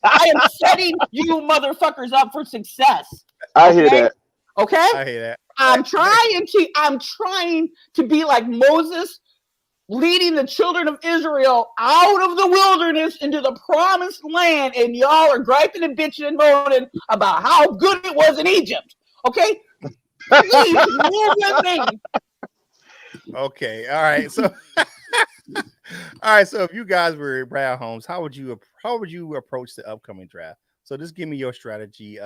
I am setting you motherfuckers up for success. I hear that. Okay, I hear that. I'm trying to be like Moses, leading the children of Israel out of the wilderness into the promised land, and y'all are griping and bitching and moaning about how good it was in Egypt. Okay? Please, move your thing. Okay, all right. So if you guys were Brad Holmes, how would you approach the upcoming draft? So just give me your strategy,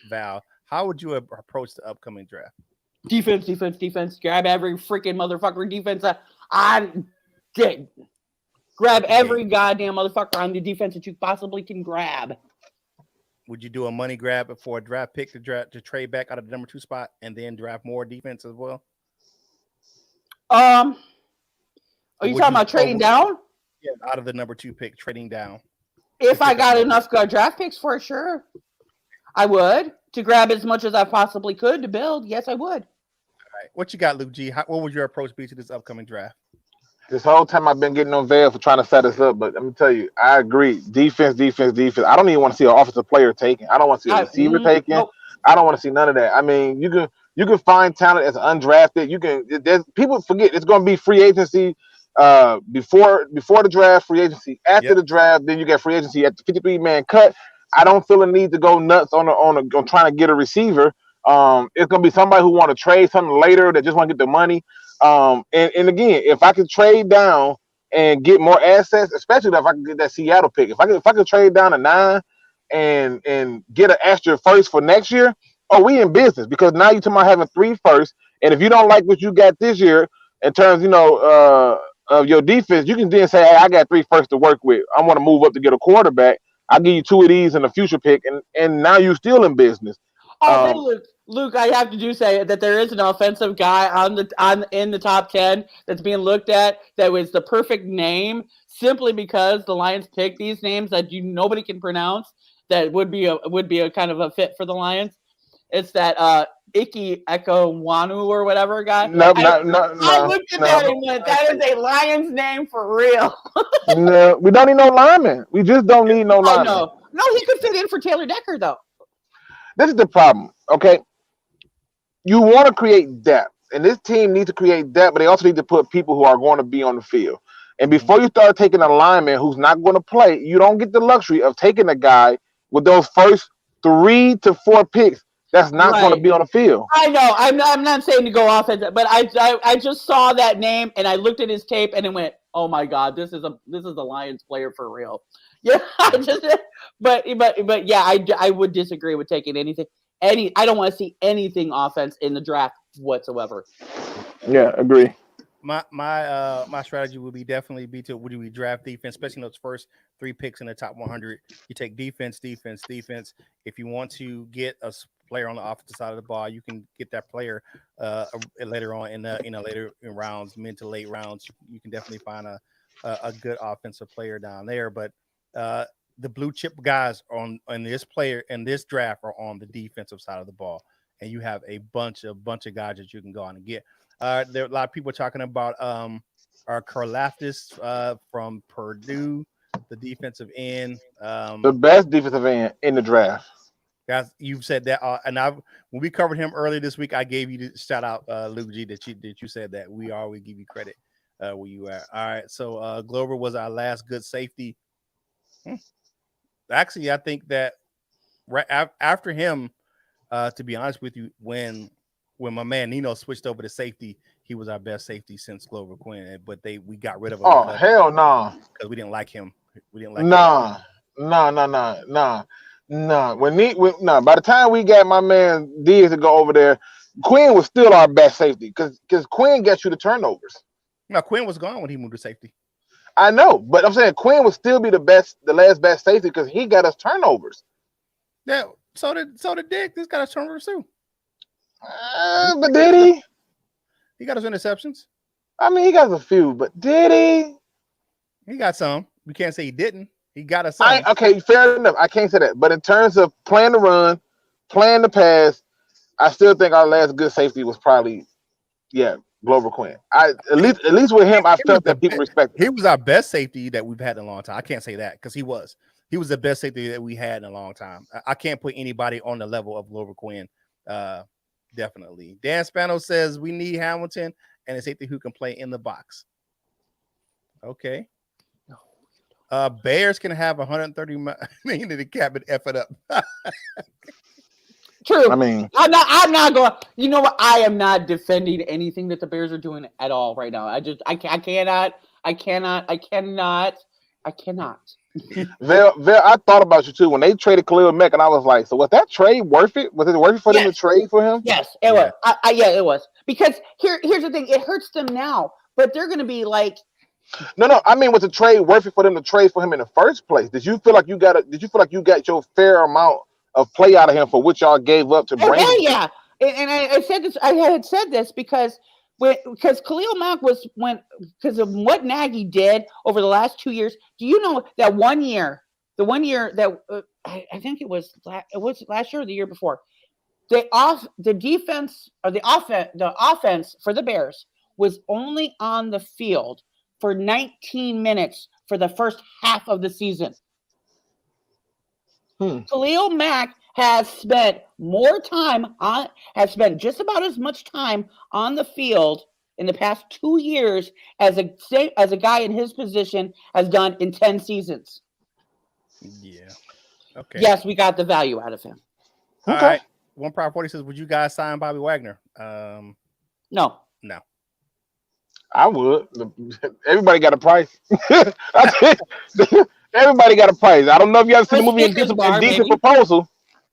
Val. How would you approach the upcoming draft? Defense. Grab every freaking motherfucker defense. I did. Grab every goddamn motherfucker on the defense that you possibly can grab. Would you do a money grab for a draft pick to trade back out of the number 2 spot and then draft more defense as well? Are you talking about trading down? Yeah, out of the number 2 pick, trading down. If I got enough draft picks for sure, I would. To grab as much as I possibly could to build. Yes, I would. All right. What you got, Luke G? What would your approach be to this upcoming draft? This whole time I've been getting on Vail for trying to set us up, but let me tell you, I agree. Defense. I don't even want to see an offensive player taken. I don't want to see a receiver taken. Nope. I don't want to see none of that. I mean, you can find talent as undrafted. People forget it's going to be free agency before the draft, free agency. After the draft, then you get free agency at the 53-man cut. I don't feel a need to go nuts on trying to get a receiver. It's gonna be somebody who want to trade something later that just want to get the money. And again, if I could trade down and get more assets, especially if I can get that Seattle pick, if I could trade down to 9 and get an extra first for next year, we in business, because now you're talking about having 3 firsts. And if you don't like what you got this year in terms, of your defense, you can then say, hey, I got 3 firsts to work with. I want to move up to get a quarterback. I'll give you 2 of these in the future pick, and now you're still in business. Luke, I have to say that there is an offensive guy in the top 10 that's being looked at that was the perfect name, simply because the Lions picked these names that nobody can pronounce. That would be a kind of a fit for the Lions. It's that Ike Ekowanu or whatever guy. No. I looked at that and went, that is a Lions name for real. No, we don't need no lineman. We just don't need no lineman. No, he could fit in for Taylor Decker though. This is the problem, okay? You want to create depth, and this team needs to create depth, but they also need to put people who are going to be on the field. And before you start taking a lineman who's not going to play, you don't get the luxury of taking a guy with those first 3 to 4 picks that's not going to be on the field. I know. I'm not saying to go off, but I just saw that name and I looked at his tape and it went, oh my God, this is a Lions player for real. Yeah, but yeah, I would disagree with taking anything. I don't want to see anything offense in the draft whatsoever. Yeah, agree. My strategy would definitely be would we draft defense, especially in those first 3 picks in the top 100. You take defense. If you want to get a player on the offensive side of the ball, you can get that player later on in later in rounds, mid to late rounds. You can definitely find a good offensive player down there. But the blue chip guys in this draft are on the defensive side of the ball, and you have a bunch of guys that you can go on and get. There are a lot of people talking about our Karlaftis from Purdue, the defensive end, the best defensive end in the draft. Guys, you've said that, and when we covered him earlier this week, I gave you the shout out, Luke G, that you said that. We always give you credit where you at. All right, so Glover was our last good safety. Actually, I think that after him, to be honest with you, when my man Nino switched over to safety, he was our best safety since Glover Quinn. But we got rid of him. Oh hell no! Because we didn't like him. We didn't like. No. By the time we got my man Diaz to go over there, Quinn was still our best safety because Quinn gets you the turnovers. No, Quinn was gone when he moved to safety. I know, but I'm saying Quinn would still be the last best safety because he got us turnovers. Yeah, so did Dick. This got us turnovers too. But did he? He got his interceptions. I mean, he got a few, but did he? He got some. We can't say he didn't. He got us some. Okay, fair enough. I can't say that. But in terms of playing the run, playing the pass, I still think our last good safety was probably, Glover Quinn. At least with him, I felt that people respected him. He was our best safety that we've had in a long time. I can't say that because he was the best safety that we had in a long time. I can't put anybody on the level of Glover Quinn. Definitely. Dan Spano says we need Hamilton and a safety who can play in the box. Okay. Bears can have 130 million in the cap and F it up. True. I mean, I'm not going. You know what? I am not defending anything that the Bears are doing at all right now. I cannot. Vel, I thought about you too when they traded Khalil Mack, and I was like, so was that trade worth it? Was it worth it for them to trade for him? Yes, it was. It was, because here's the thing: it hurts them now, but they're going to be like. No. I mean, was the trade worth it for them to trade for him in the first place? Did you feel like you got your fair amount of play out of him for what y'all gave up to bring him? Yeah. And I said this. I had said this because Khalil Mack because of what Nagy did over the last 2 years. Do you know that the 1 year that I think it was last year or the year before, the offense for the Bears was only on the field for 19 minutes for the first half of the season. Khalil Mack has spent just about as much time on the field in the past 2 years as a guy in his position has done in 10 seasons. Yeah. Okay. Yes, we got the value out of him. All right. One Prop 40 says, would you guys sign Bobby Wagner? No. I would. Everybody got a price. Everybody got a price. I don't know if you ever seen the movie Indecent Proposal,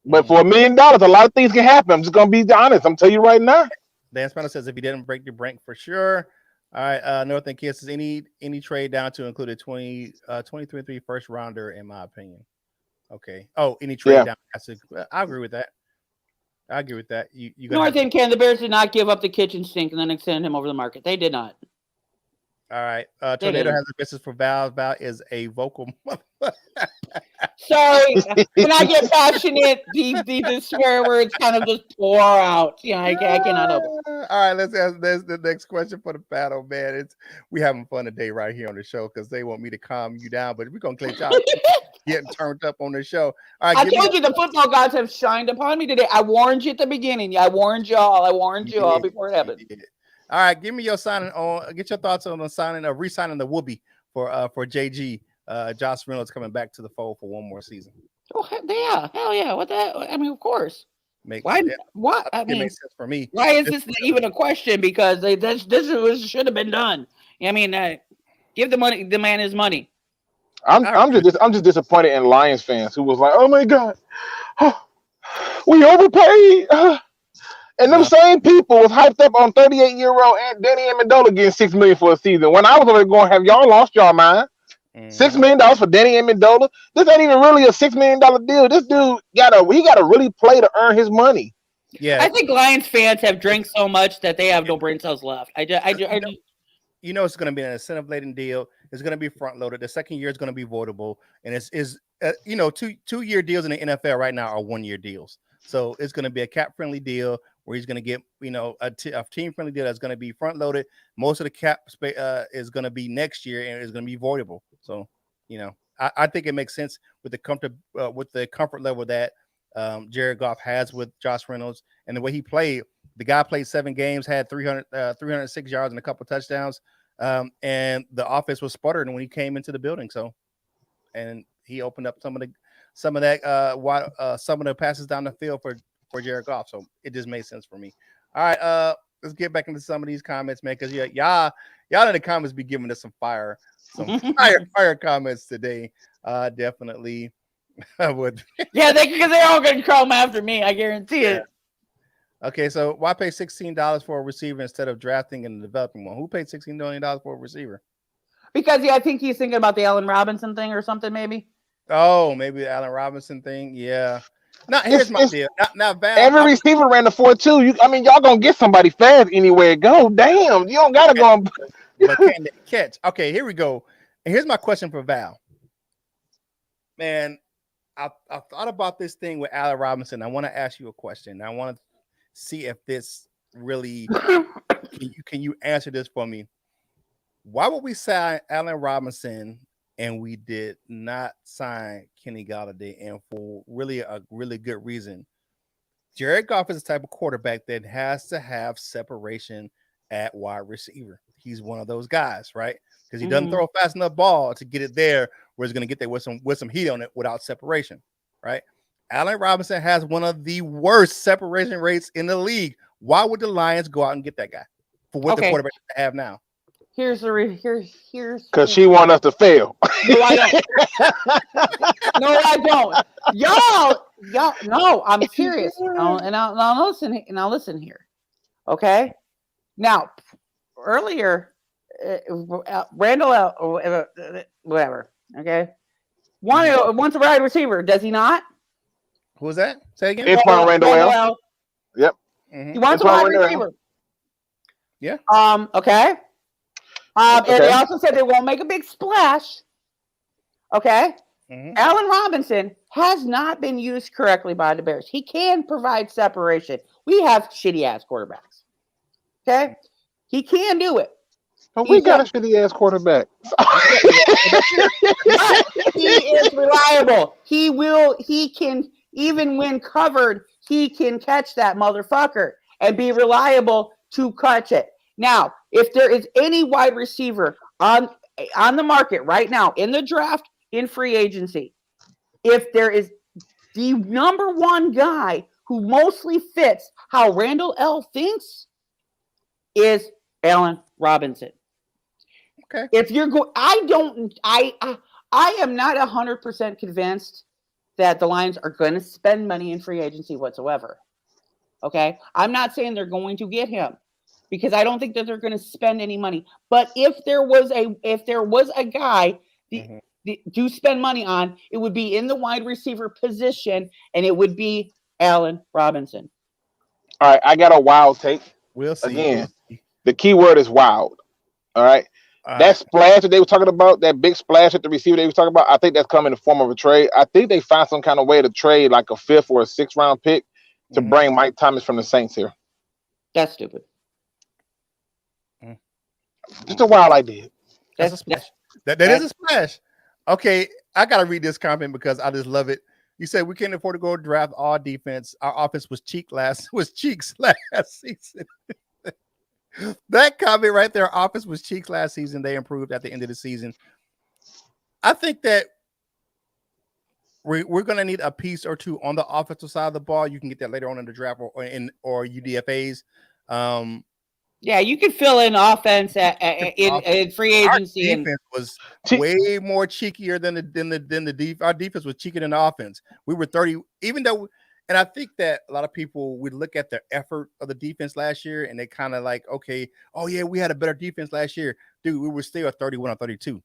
but for $1 million, a lot of things can happen. I'm just gonna be honest. I'm telling you right now. Dan Spanner says, if he didn't break the bank for sure. All right. Northern Kids says, any trade down to include a 23 first rounder, in my opinion. Okay. Oh, any trade down. I agree with that. You North End can. The Bears did not give up the kitchen sink and then extend him over the market. They did not. All right. Tornado has a business for Val. Val is a vocal mother. Sorry, when I get passionate, the swear words kind of just pour out. Yeah, I cannot help it. All right, let's ask the next question for the battle, man. We having fun today right here on the show because they want me to calm you down, but we're gonna let y'all getting turned up on the show. All right, I told you the football gods have shined upon me today. I warned you at the beginning. I warned y'all. I warned you all before it happened. All right, give me your signing on. Get your thoughts on the signing of re-signing the Whoopi for JG. Josh Reynolds coming back to the fold for one more season. Oh yeah, hell yeah! What the? I mean, of course. Why? What? I mean, it makes sense for me. Why is this even a question? Because this should have been done. I mean, give the man his money. I'm just disappointed in Lions fans who was like, oh my god, we overpaid. And them same people was hyped up on 38-year-old Danny Amendola getting $6 million for a season. When I was already going, have y'all lost y'all mind? $6 million for Danny Amendola. This ain't even really a $6 million deal. This dude gotta really play to earn his money. Yeah, I think Lions fans have drank so much that they have no brain cells left. I just it's going to be an incentive-laden deal. It's going to be front-loaded. The second year is going to be voidable, and it's 2-year deals in the NFL right now are 1-year deals. So it's going to be a cap-friendly deal where he's going to get a team-friendly deal that's going to be front-loaded. Most of the cap is going to be next year, and it's going to be voidable. So I think it makes sense with the comfort level that Jared Goff has with Josh Reynolds and the way he played. The guy played 7 games, had 306 yards and a couple touchdowns, and the offense was sputtering when he came into the building. So, and he opened up some of the passes down the field for Jared Goff. So it just made sense for me. All right, let's get back into some of these comments, man, because y'all in the comments be giving us some fire comments today. Definitely would. Yeah, because they're all going to come after me. I guarantee it. Okay, so why pay $16 for a receiver instead of drafting and developing one? Who paid $16 million for a receiver? Because I think he's thinking about the Allen Robinson thing or something, maybe. Oh, maybe the Allen Robinson thing. Yeah. Now here's my deal. Now, Val, every receiver ran the 4.2. Y'all gonna get somebody fast anywhere it go. Damn, you don't gotta go. But can they catch? Okay, here we go. And here's my question for Val. Man, I thought about this thing with Allen Robinson. I want to ask you a question. I want to see if this really can you answer this for me. Why would we sign Allen Robinson and we did not sign Kenny Golladay, and for a really good reason? Jared Goff is the type of quarterback that has to have separation at wide receiver. He's one of those guys, right? Because he doesn't throw a fast enough ball to get it there where it's going to get there with some heat on it without separation, right? Allen Robinson has one of the worst separation rates in the league. Why would the Lions go out and get that guy for what the quarterback have now? Here's because she want us to fail. No, I don't. No, I don't. Y'all. No, I'm serious. Now listen here. Okay. Now, earlier, Randall, whatever. Okay. Wants a wide receiver, does he not? Who was that? Say again. It's Randall. Yep. He wants a wide receiver. Yeah. Okay. And they also said they won't make a big splash. Okay. Allen Robinson has not been used correctly by the Bears. He can provide separation. We have shitty ass quarterbacks. Okay. He can do it. But we got a shitty ass quarterback. He is reliable. He can, even when covered, he can catch that motherfucker and be reliable to catch it. Now, If there is any wide receiver on the market right now, in the draft, in free agency, if there is the number one guy who mostly fits how Randall L thinks, is Allen Robinson. Okay. If you're going, I am not 100% convinced that the Lions are going to spend money in free agency whatsoever. Okay, I'm not saying they're going to get him, because I don't think that they're going to spend any money. But if there was a guy to spend money on, it would be in the wide receiver position, and it would be Allen Robinson. All right, I got a wild take. We'll see. Again, the key word is wild. All right. That splash that they were talking about, that big splash at the receiver they were talking about, I think that's coming in the form of a trade. I think they found some kind of way to trade like a 5th or a 6th round pick to bring Mike Thomas from the Saints here. That's stupid. Just a wild idea. That's a splash. That is a splash. Okay, I gotta read this comment because I just love it. You said we can't afford to go draft all defense. Our offense was cheeks last season. That comment right there, offense was cheeks last season. They improved at the end of the season. I think that we're going to need a piece or two on the offensive side of the ball. You can get that later on in the draft or UDFAs. Yeah, you could fill in offense in free agency. Our defense was way more cheekier than the defense. Our defense was cheekier than the offense. We were 30, even though. And I think that a lot of people would look at the effort of the defense last year and they kind of like, okay, oh yeah, we had a better defense last year. Dude, we were still 31 or 32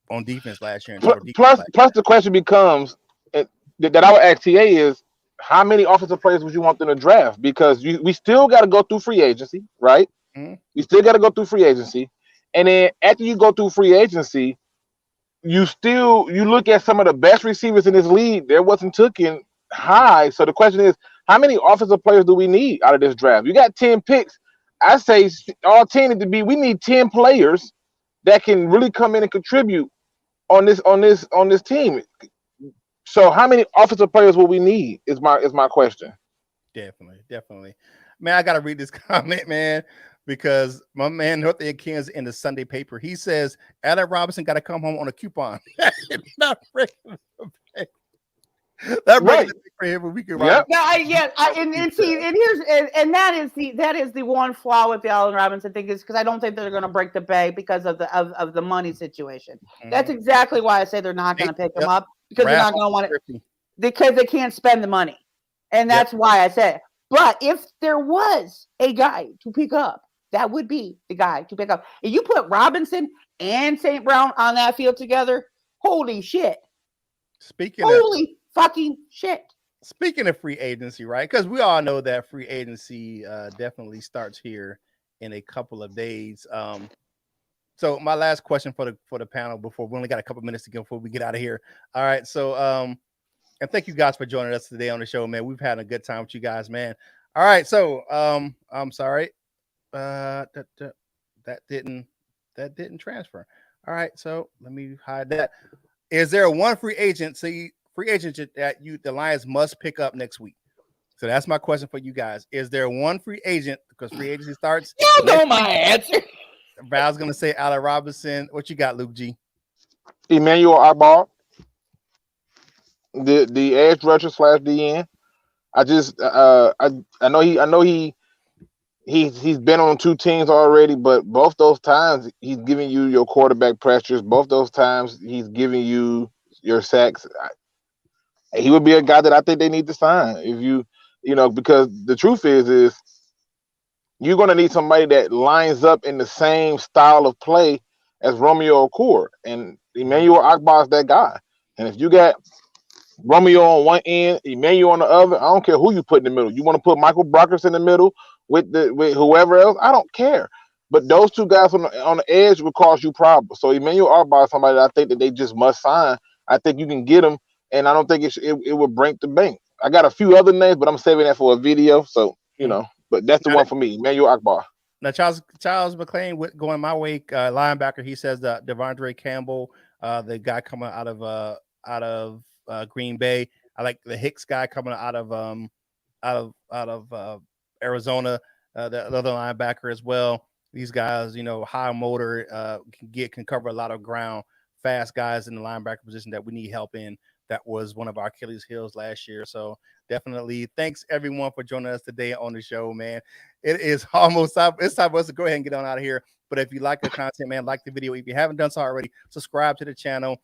on defense last year. Plus the question becomes that I would ask TA is, how many offensive players would you want in the draft? Because we still got to go through free agency, right? You still got to go through free agency. And then after you go through free agency, you look at some of the best receivers in this league. There wasn't taken high. So the question is, how many offensive players do we need out of this draft? You got 10 picks. I say all 10 need to be, we need 10 players that can really come in and contribute on this team. So how many offensive players will we need is my question. Definitely. Man, I gotta read this comment, man, because my man North End Kansas in the Sunday paper, he says Allen Robinson got to come home on a coupon. Not regular. That right for him, but we can and that is the one flaw with the Allen Robinson thing, is because I don't think they're going to break the bank because of the money situation. That's exactly why I say they're not going to pick him up, because they're not going to want it, because they can't spend the money, and that's why I said. But if there was a guy to pick up, that would be the guy to pick up. If you put Robinson and St. Brown on that field together, holy shit! Holy fucking shit. Speaking of free agency, right? Because we all know that free agency definitely starts here in a couple of days. So my last question for the panel before we only got a couple minutes to go before we get out of here. All right. So and thank you guys for joining us today on the show, man. We've had a good time with you guys, man. All right. So I'm sorry. That didn't transfer. All right. So let me hide that. Is there one free agent that the Lions must pick up next week? So that's my question for you guys. Is there one free agent, because free agency starts? You know my answer. Val's gonna say Allen Robinson. What you got, Luke G? Emmanuel Ogbah, the edge rusher / DN. I know he's been on 2 teams already, but both those times he's giving you your quarterback pressures. Both those times he's giving you your sacks. He would be a guy that I think they need to sign. If because the truth is you're going to need somebody that lines up in the same style of play as Romeo Okwara, and Emmanuel Ogbah is that guy. And if you got Romeo on one end, Emmanuel on the other, I don't care who you put in the middle. You want to put Michael Brockers in the middle with whoever else, I don't care. But those 2 guys on the edge will cause you problems. So Emmanuel Ogbah is somebody that I think that they just must sign. I think you can get him, and I don't think it would break the bank. I got a few other names, but I'm saving that for a video. So, but that's the one for me, Emmanuel Ogbah. Now, Charles McClain going my way, linebacker. He says that Devondre Campbell, the guy coming out of Green Bay. I like the Hicks guy coming out of Arizona, the other linebacker as well. These guys, high motor, can cover a lot of ground, fast guys in the linebacker position that we need help in. That was one of our Achilles heels last year. So definitely thanks everyone for joining us today on the show, man. It is almost time. It's time for us to go ahead and get on out of here. But if you like the content, man, like the video. If you haven't done so already, subscribe to the channel.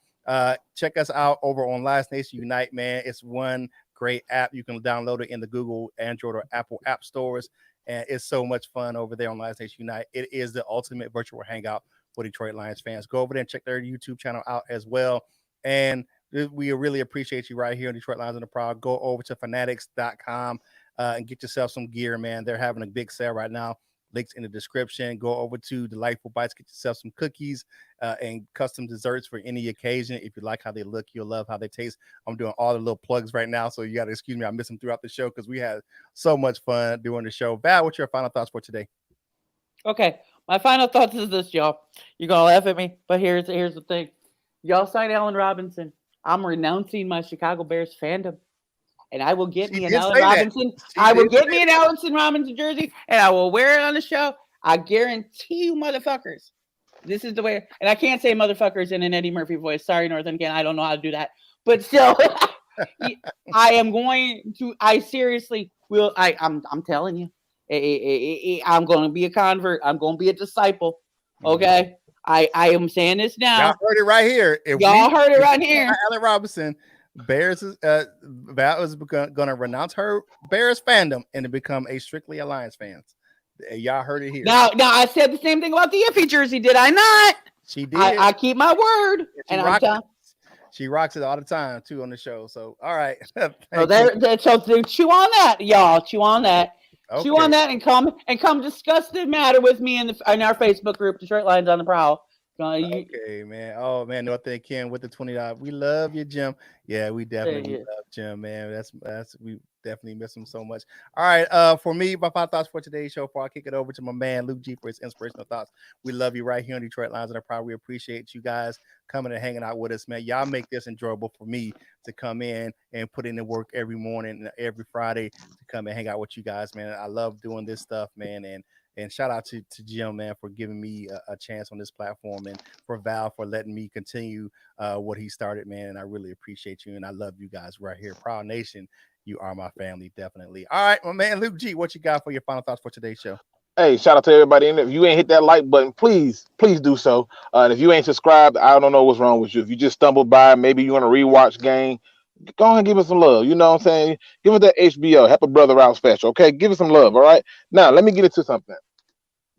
Check us out over on Lions Nation Unite, man. It's one great app. You can download it in the Google, Android, or Apple app stores. And it's so much fun over there on Lions Nation Unite. It is the ultimate virtual hangout for Detroit Lions fans. Go over there and check their YouTube channel out as well. And we really appreciate you right here on Detroit Lions on the Proud. Go over to fanatics.com and get yourself some gear, man. They're having a big sale right now. Links in the description. Go over to Delightful Bites, get yourself some cookies and custom desserts for any occasion. If you like how they look, you'll love how they taste. I'm doing all the little plugs right now, so you got to excuse me. I miss them throughout the show because we had so much fun doing the show. Val, what's your final thoughts for today? Okay, my final thoughts is this, y'all. You're gonna laugh at me, but here's the thing. Y'all signed Allen Robinson. I'm renouncing my Chicago Bears fandom. And I will get me an Allen Robinson. I will get me an Allen Robinson jersey, and I will wear it on the show. I guarantee you, motherfuckers. This is the way. And I can't say motherfuckers in an Eddie Murphy voice. Sorry, Northern. Again, I don't know how to do that. But still, I am going to. I seriously will. I'm telling you, I'm going to be a convert. I'm going to be a disciple. Okay. I am saying this now. Y'all heard it right here. Y'all heard it right here. Allen Robinson. Bears Val is going to renounce her Bears fandom and to become a strictly Lions fan. Y'all heard it here. Now I said the same thing about the Iffy jersey, did I not? She did. I keep my word, and she rocks it all the time too on the show. So all right, so chew on that, y'all. Chew on that. Okay. Chew on that, and come discuss the matter with me in our Facebook group, Detroit Lions on the Prowl. Okay, man. Oh man, North End Ken with the $20. We love you, Jim. Yeah, we definitely love Jim, man. That's we definitely miss him so much. All right, for me, my final thoughts for today's show. Before I kick it over to my man Luke G for his inspirational thoughts. We love you right here on Detroit Lions, and I probably appreciate you guys coming and hanging out with us, man. Y'all make this enjoyable for me to come in and put in the work every morning and every Friday to come and hang out with you guys, man. I love doing this stuff, man, and shout out to Jim, man, for giving me a chance on this platform, and for Val for letting me continue what he started, man. And I really appreciate you, and I love you guys right here. Proud Nation, you are my family, definitely. All right, my man, Luke G, what you got for your final thoughts for today's show? Hey, shout out to everybody in there. If you ain't hit that like button, please do so. And if you ain't subscribed, I don't know what's wrong with you. If you just stumbled by, maybe you want to rewatch game, go ahead and give us some love. You know what I'm saying? Give us that HBO. Help a brother out special, okay? Give us some love, all right? Now, let me get into something.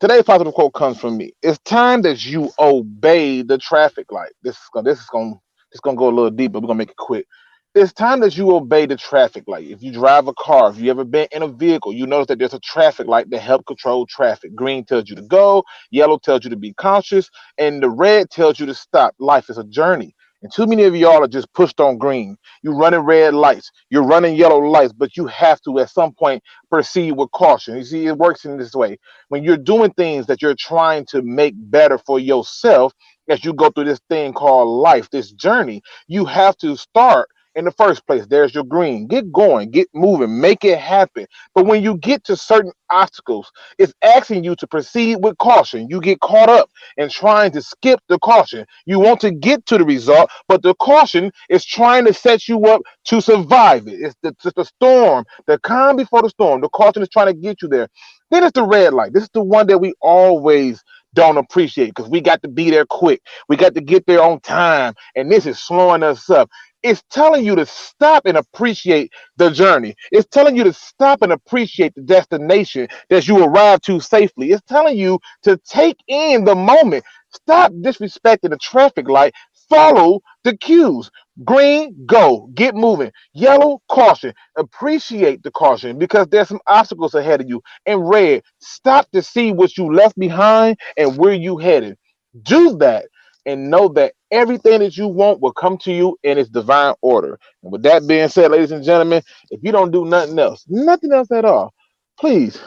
Today's positive quote comes from me. It's time that you obey the traffic light. This is gonna go a little deeper. We're gonna make it quick. It's time that you obey the traffic light. If you drive a car, if you ever been in a vehicle, you notice that there's a traffic light that helps control traffic. Green tells you to go, yellow tells you to be cautious, and the red tells you to stop. Life is a journey. And too many of y'all are just pushed on green. You're running red lights. You're running yellow lights, but you have to, at some point, proceed with caution. You see, it works in this way. When you're doing things that you're trying to make better for yourself, as you go through this thing called life, this journey, you have to start in the first place. There's your green. Get going, get moving, make it happen. But when you get to certain obstacles, it's asking you to proceed with caution. You get caught up in trying to skip the caution. You want to get to the result, but the caution is trying to set you up to survive it. It's the storm, the calm before the storm. The caution is trying to get you there. Then it's the red light. This is the one that we always don't appreciate because we got to be there quick. We got to get there on time, and this is slowing us up. It's telling you to stop and appreciate the journey. It's telling you to stop and appreciate the destination that you arrived to safely. It's telling you to take in the moment. Stop disrespecting the traffic light. Follow the cues. Green, go. Get moving. Yellow, caution. Appreciate the caution because there's some obstacles ahead of you. And red, stop to see what you left behind and where you headed. Do that and know that everything that you want will come to you in its divine order. And with that being said, ladies and gentlemen, if you don't do nothing else at all, please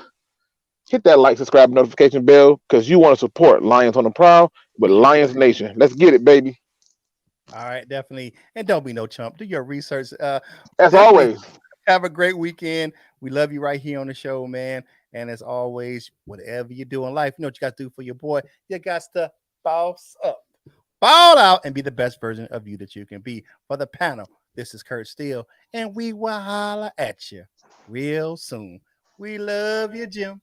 hit that like, subscribe, notification bell because you want to support Lions on the Prowl with Lions Nation. Let's get it, baby. All right, definitely. And don't be no chump. Do your research. As always. Have a great weekend. We love you right here on the show, man. And as always, whatever you do in life, you know what you got to do for your boy. You got to boss up, ball out, and be the best version of you that you can be. For the panel, this is Curt Steele, and we will holler at you real soon. We love you, Jim.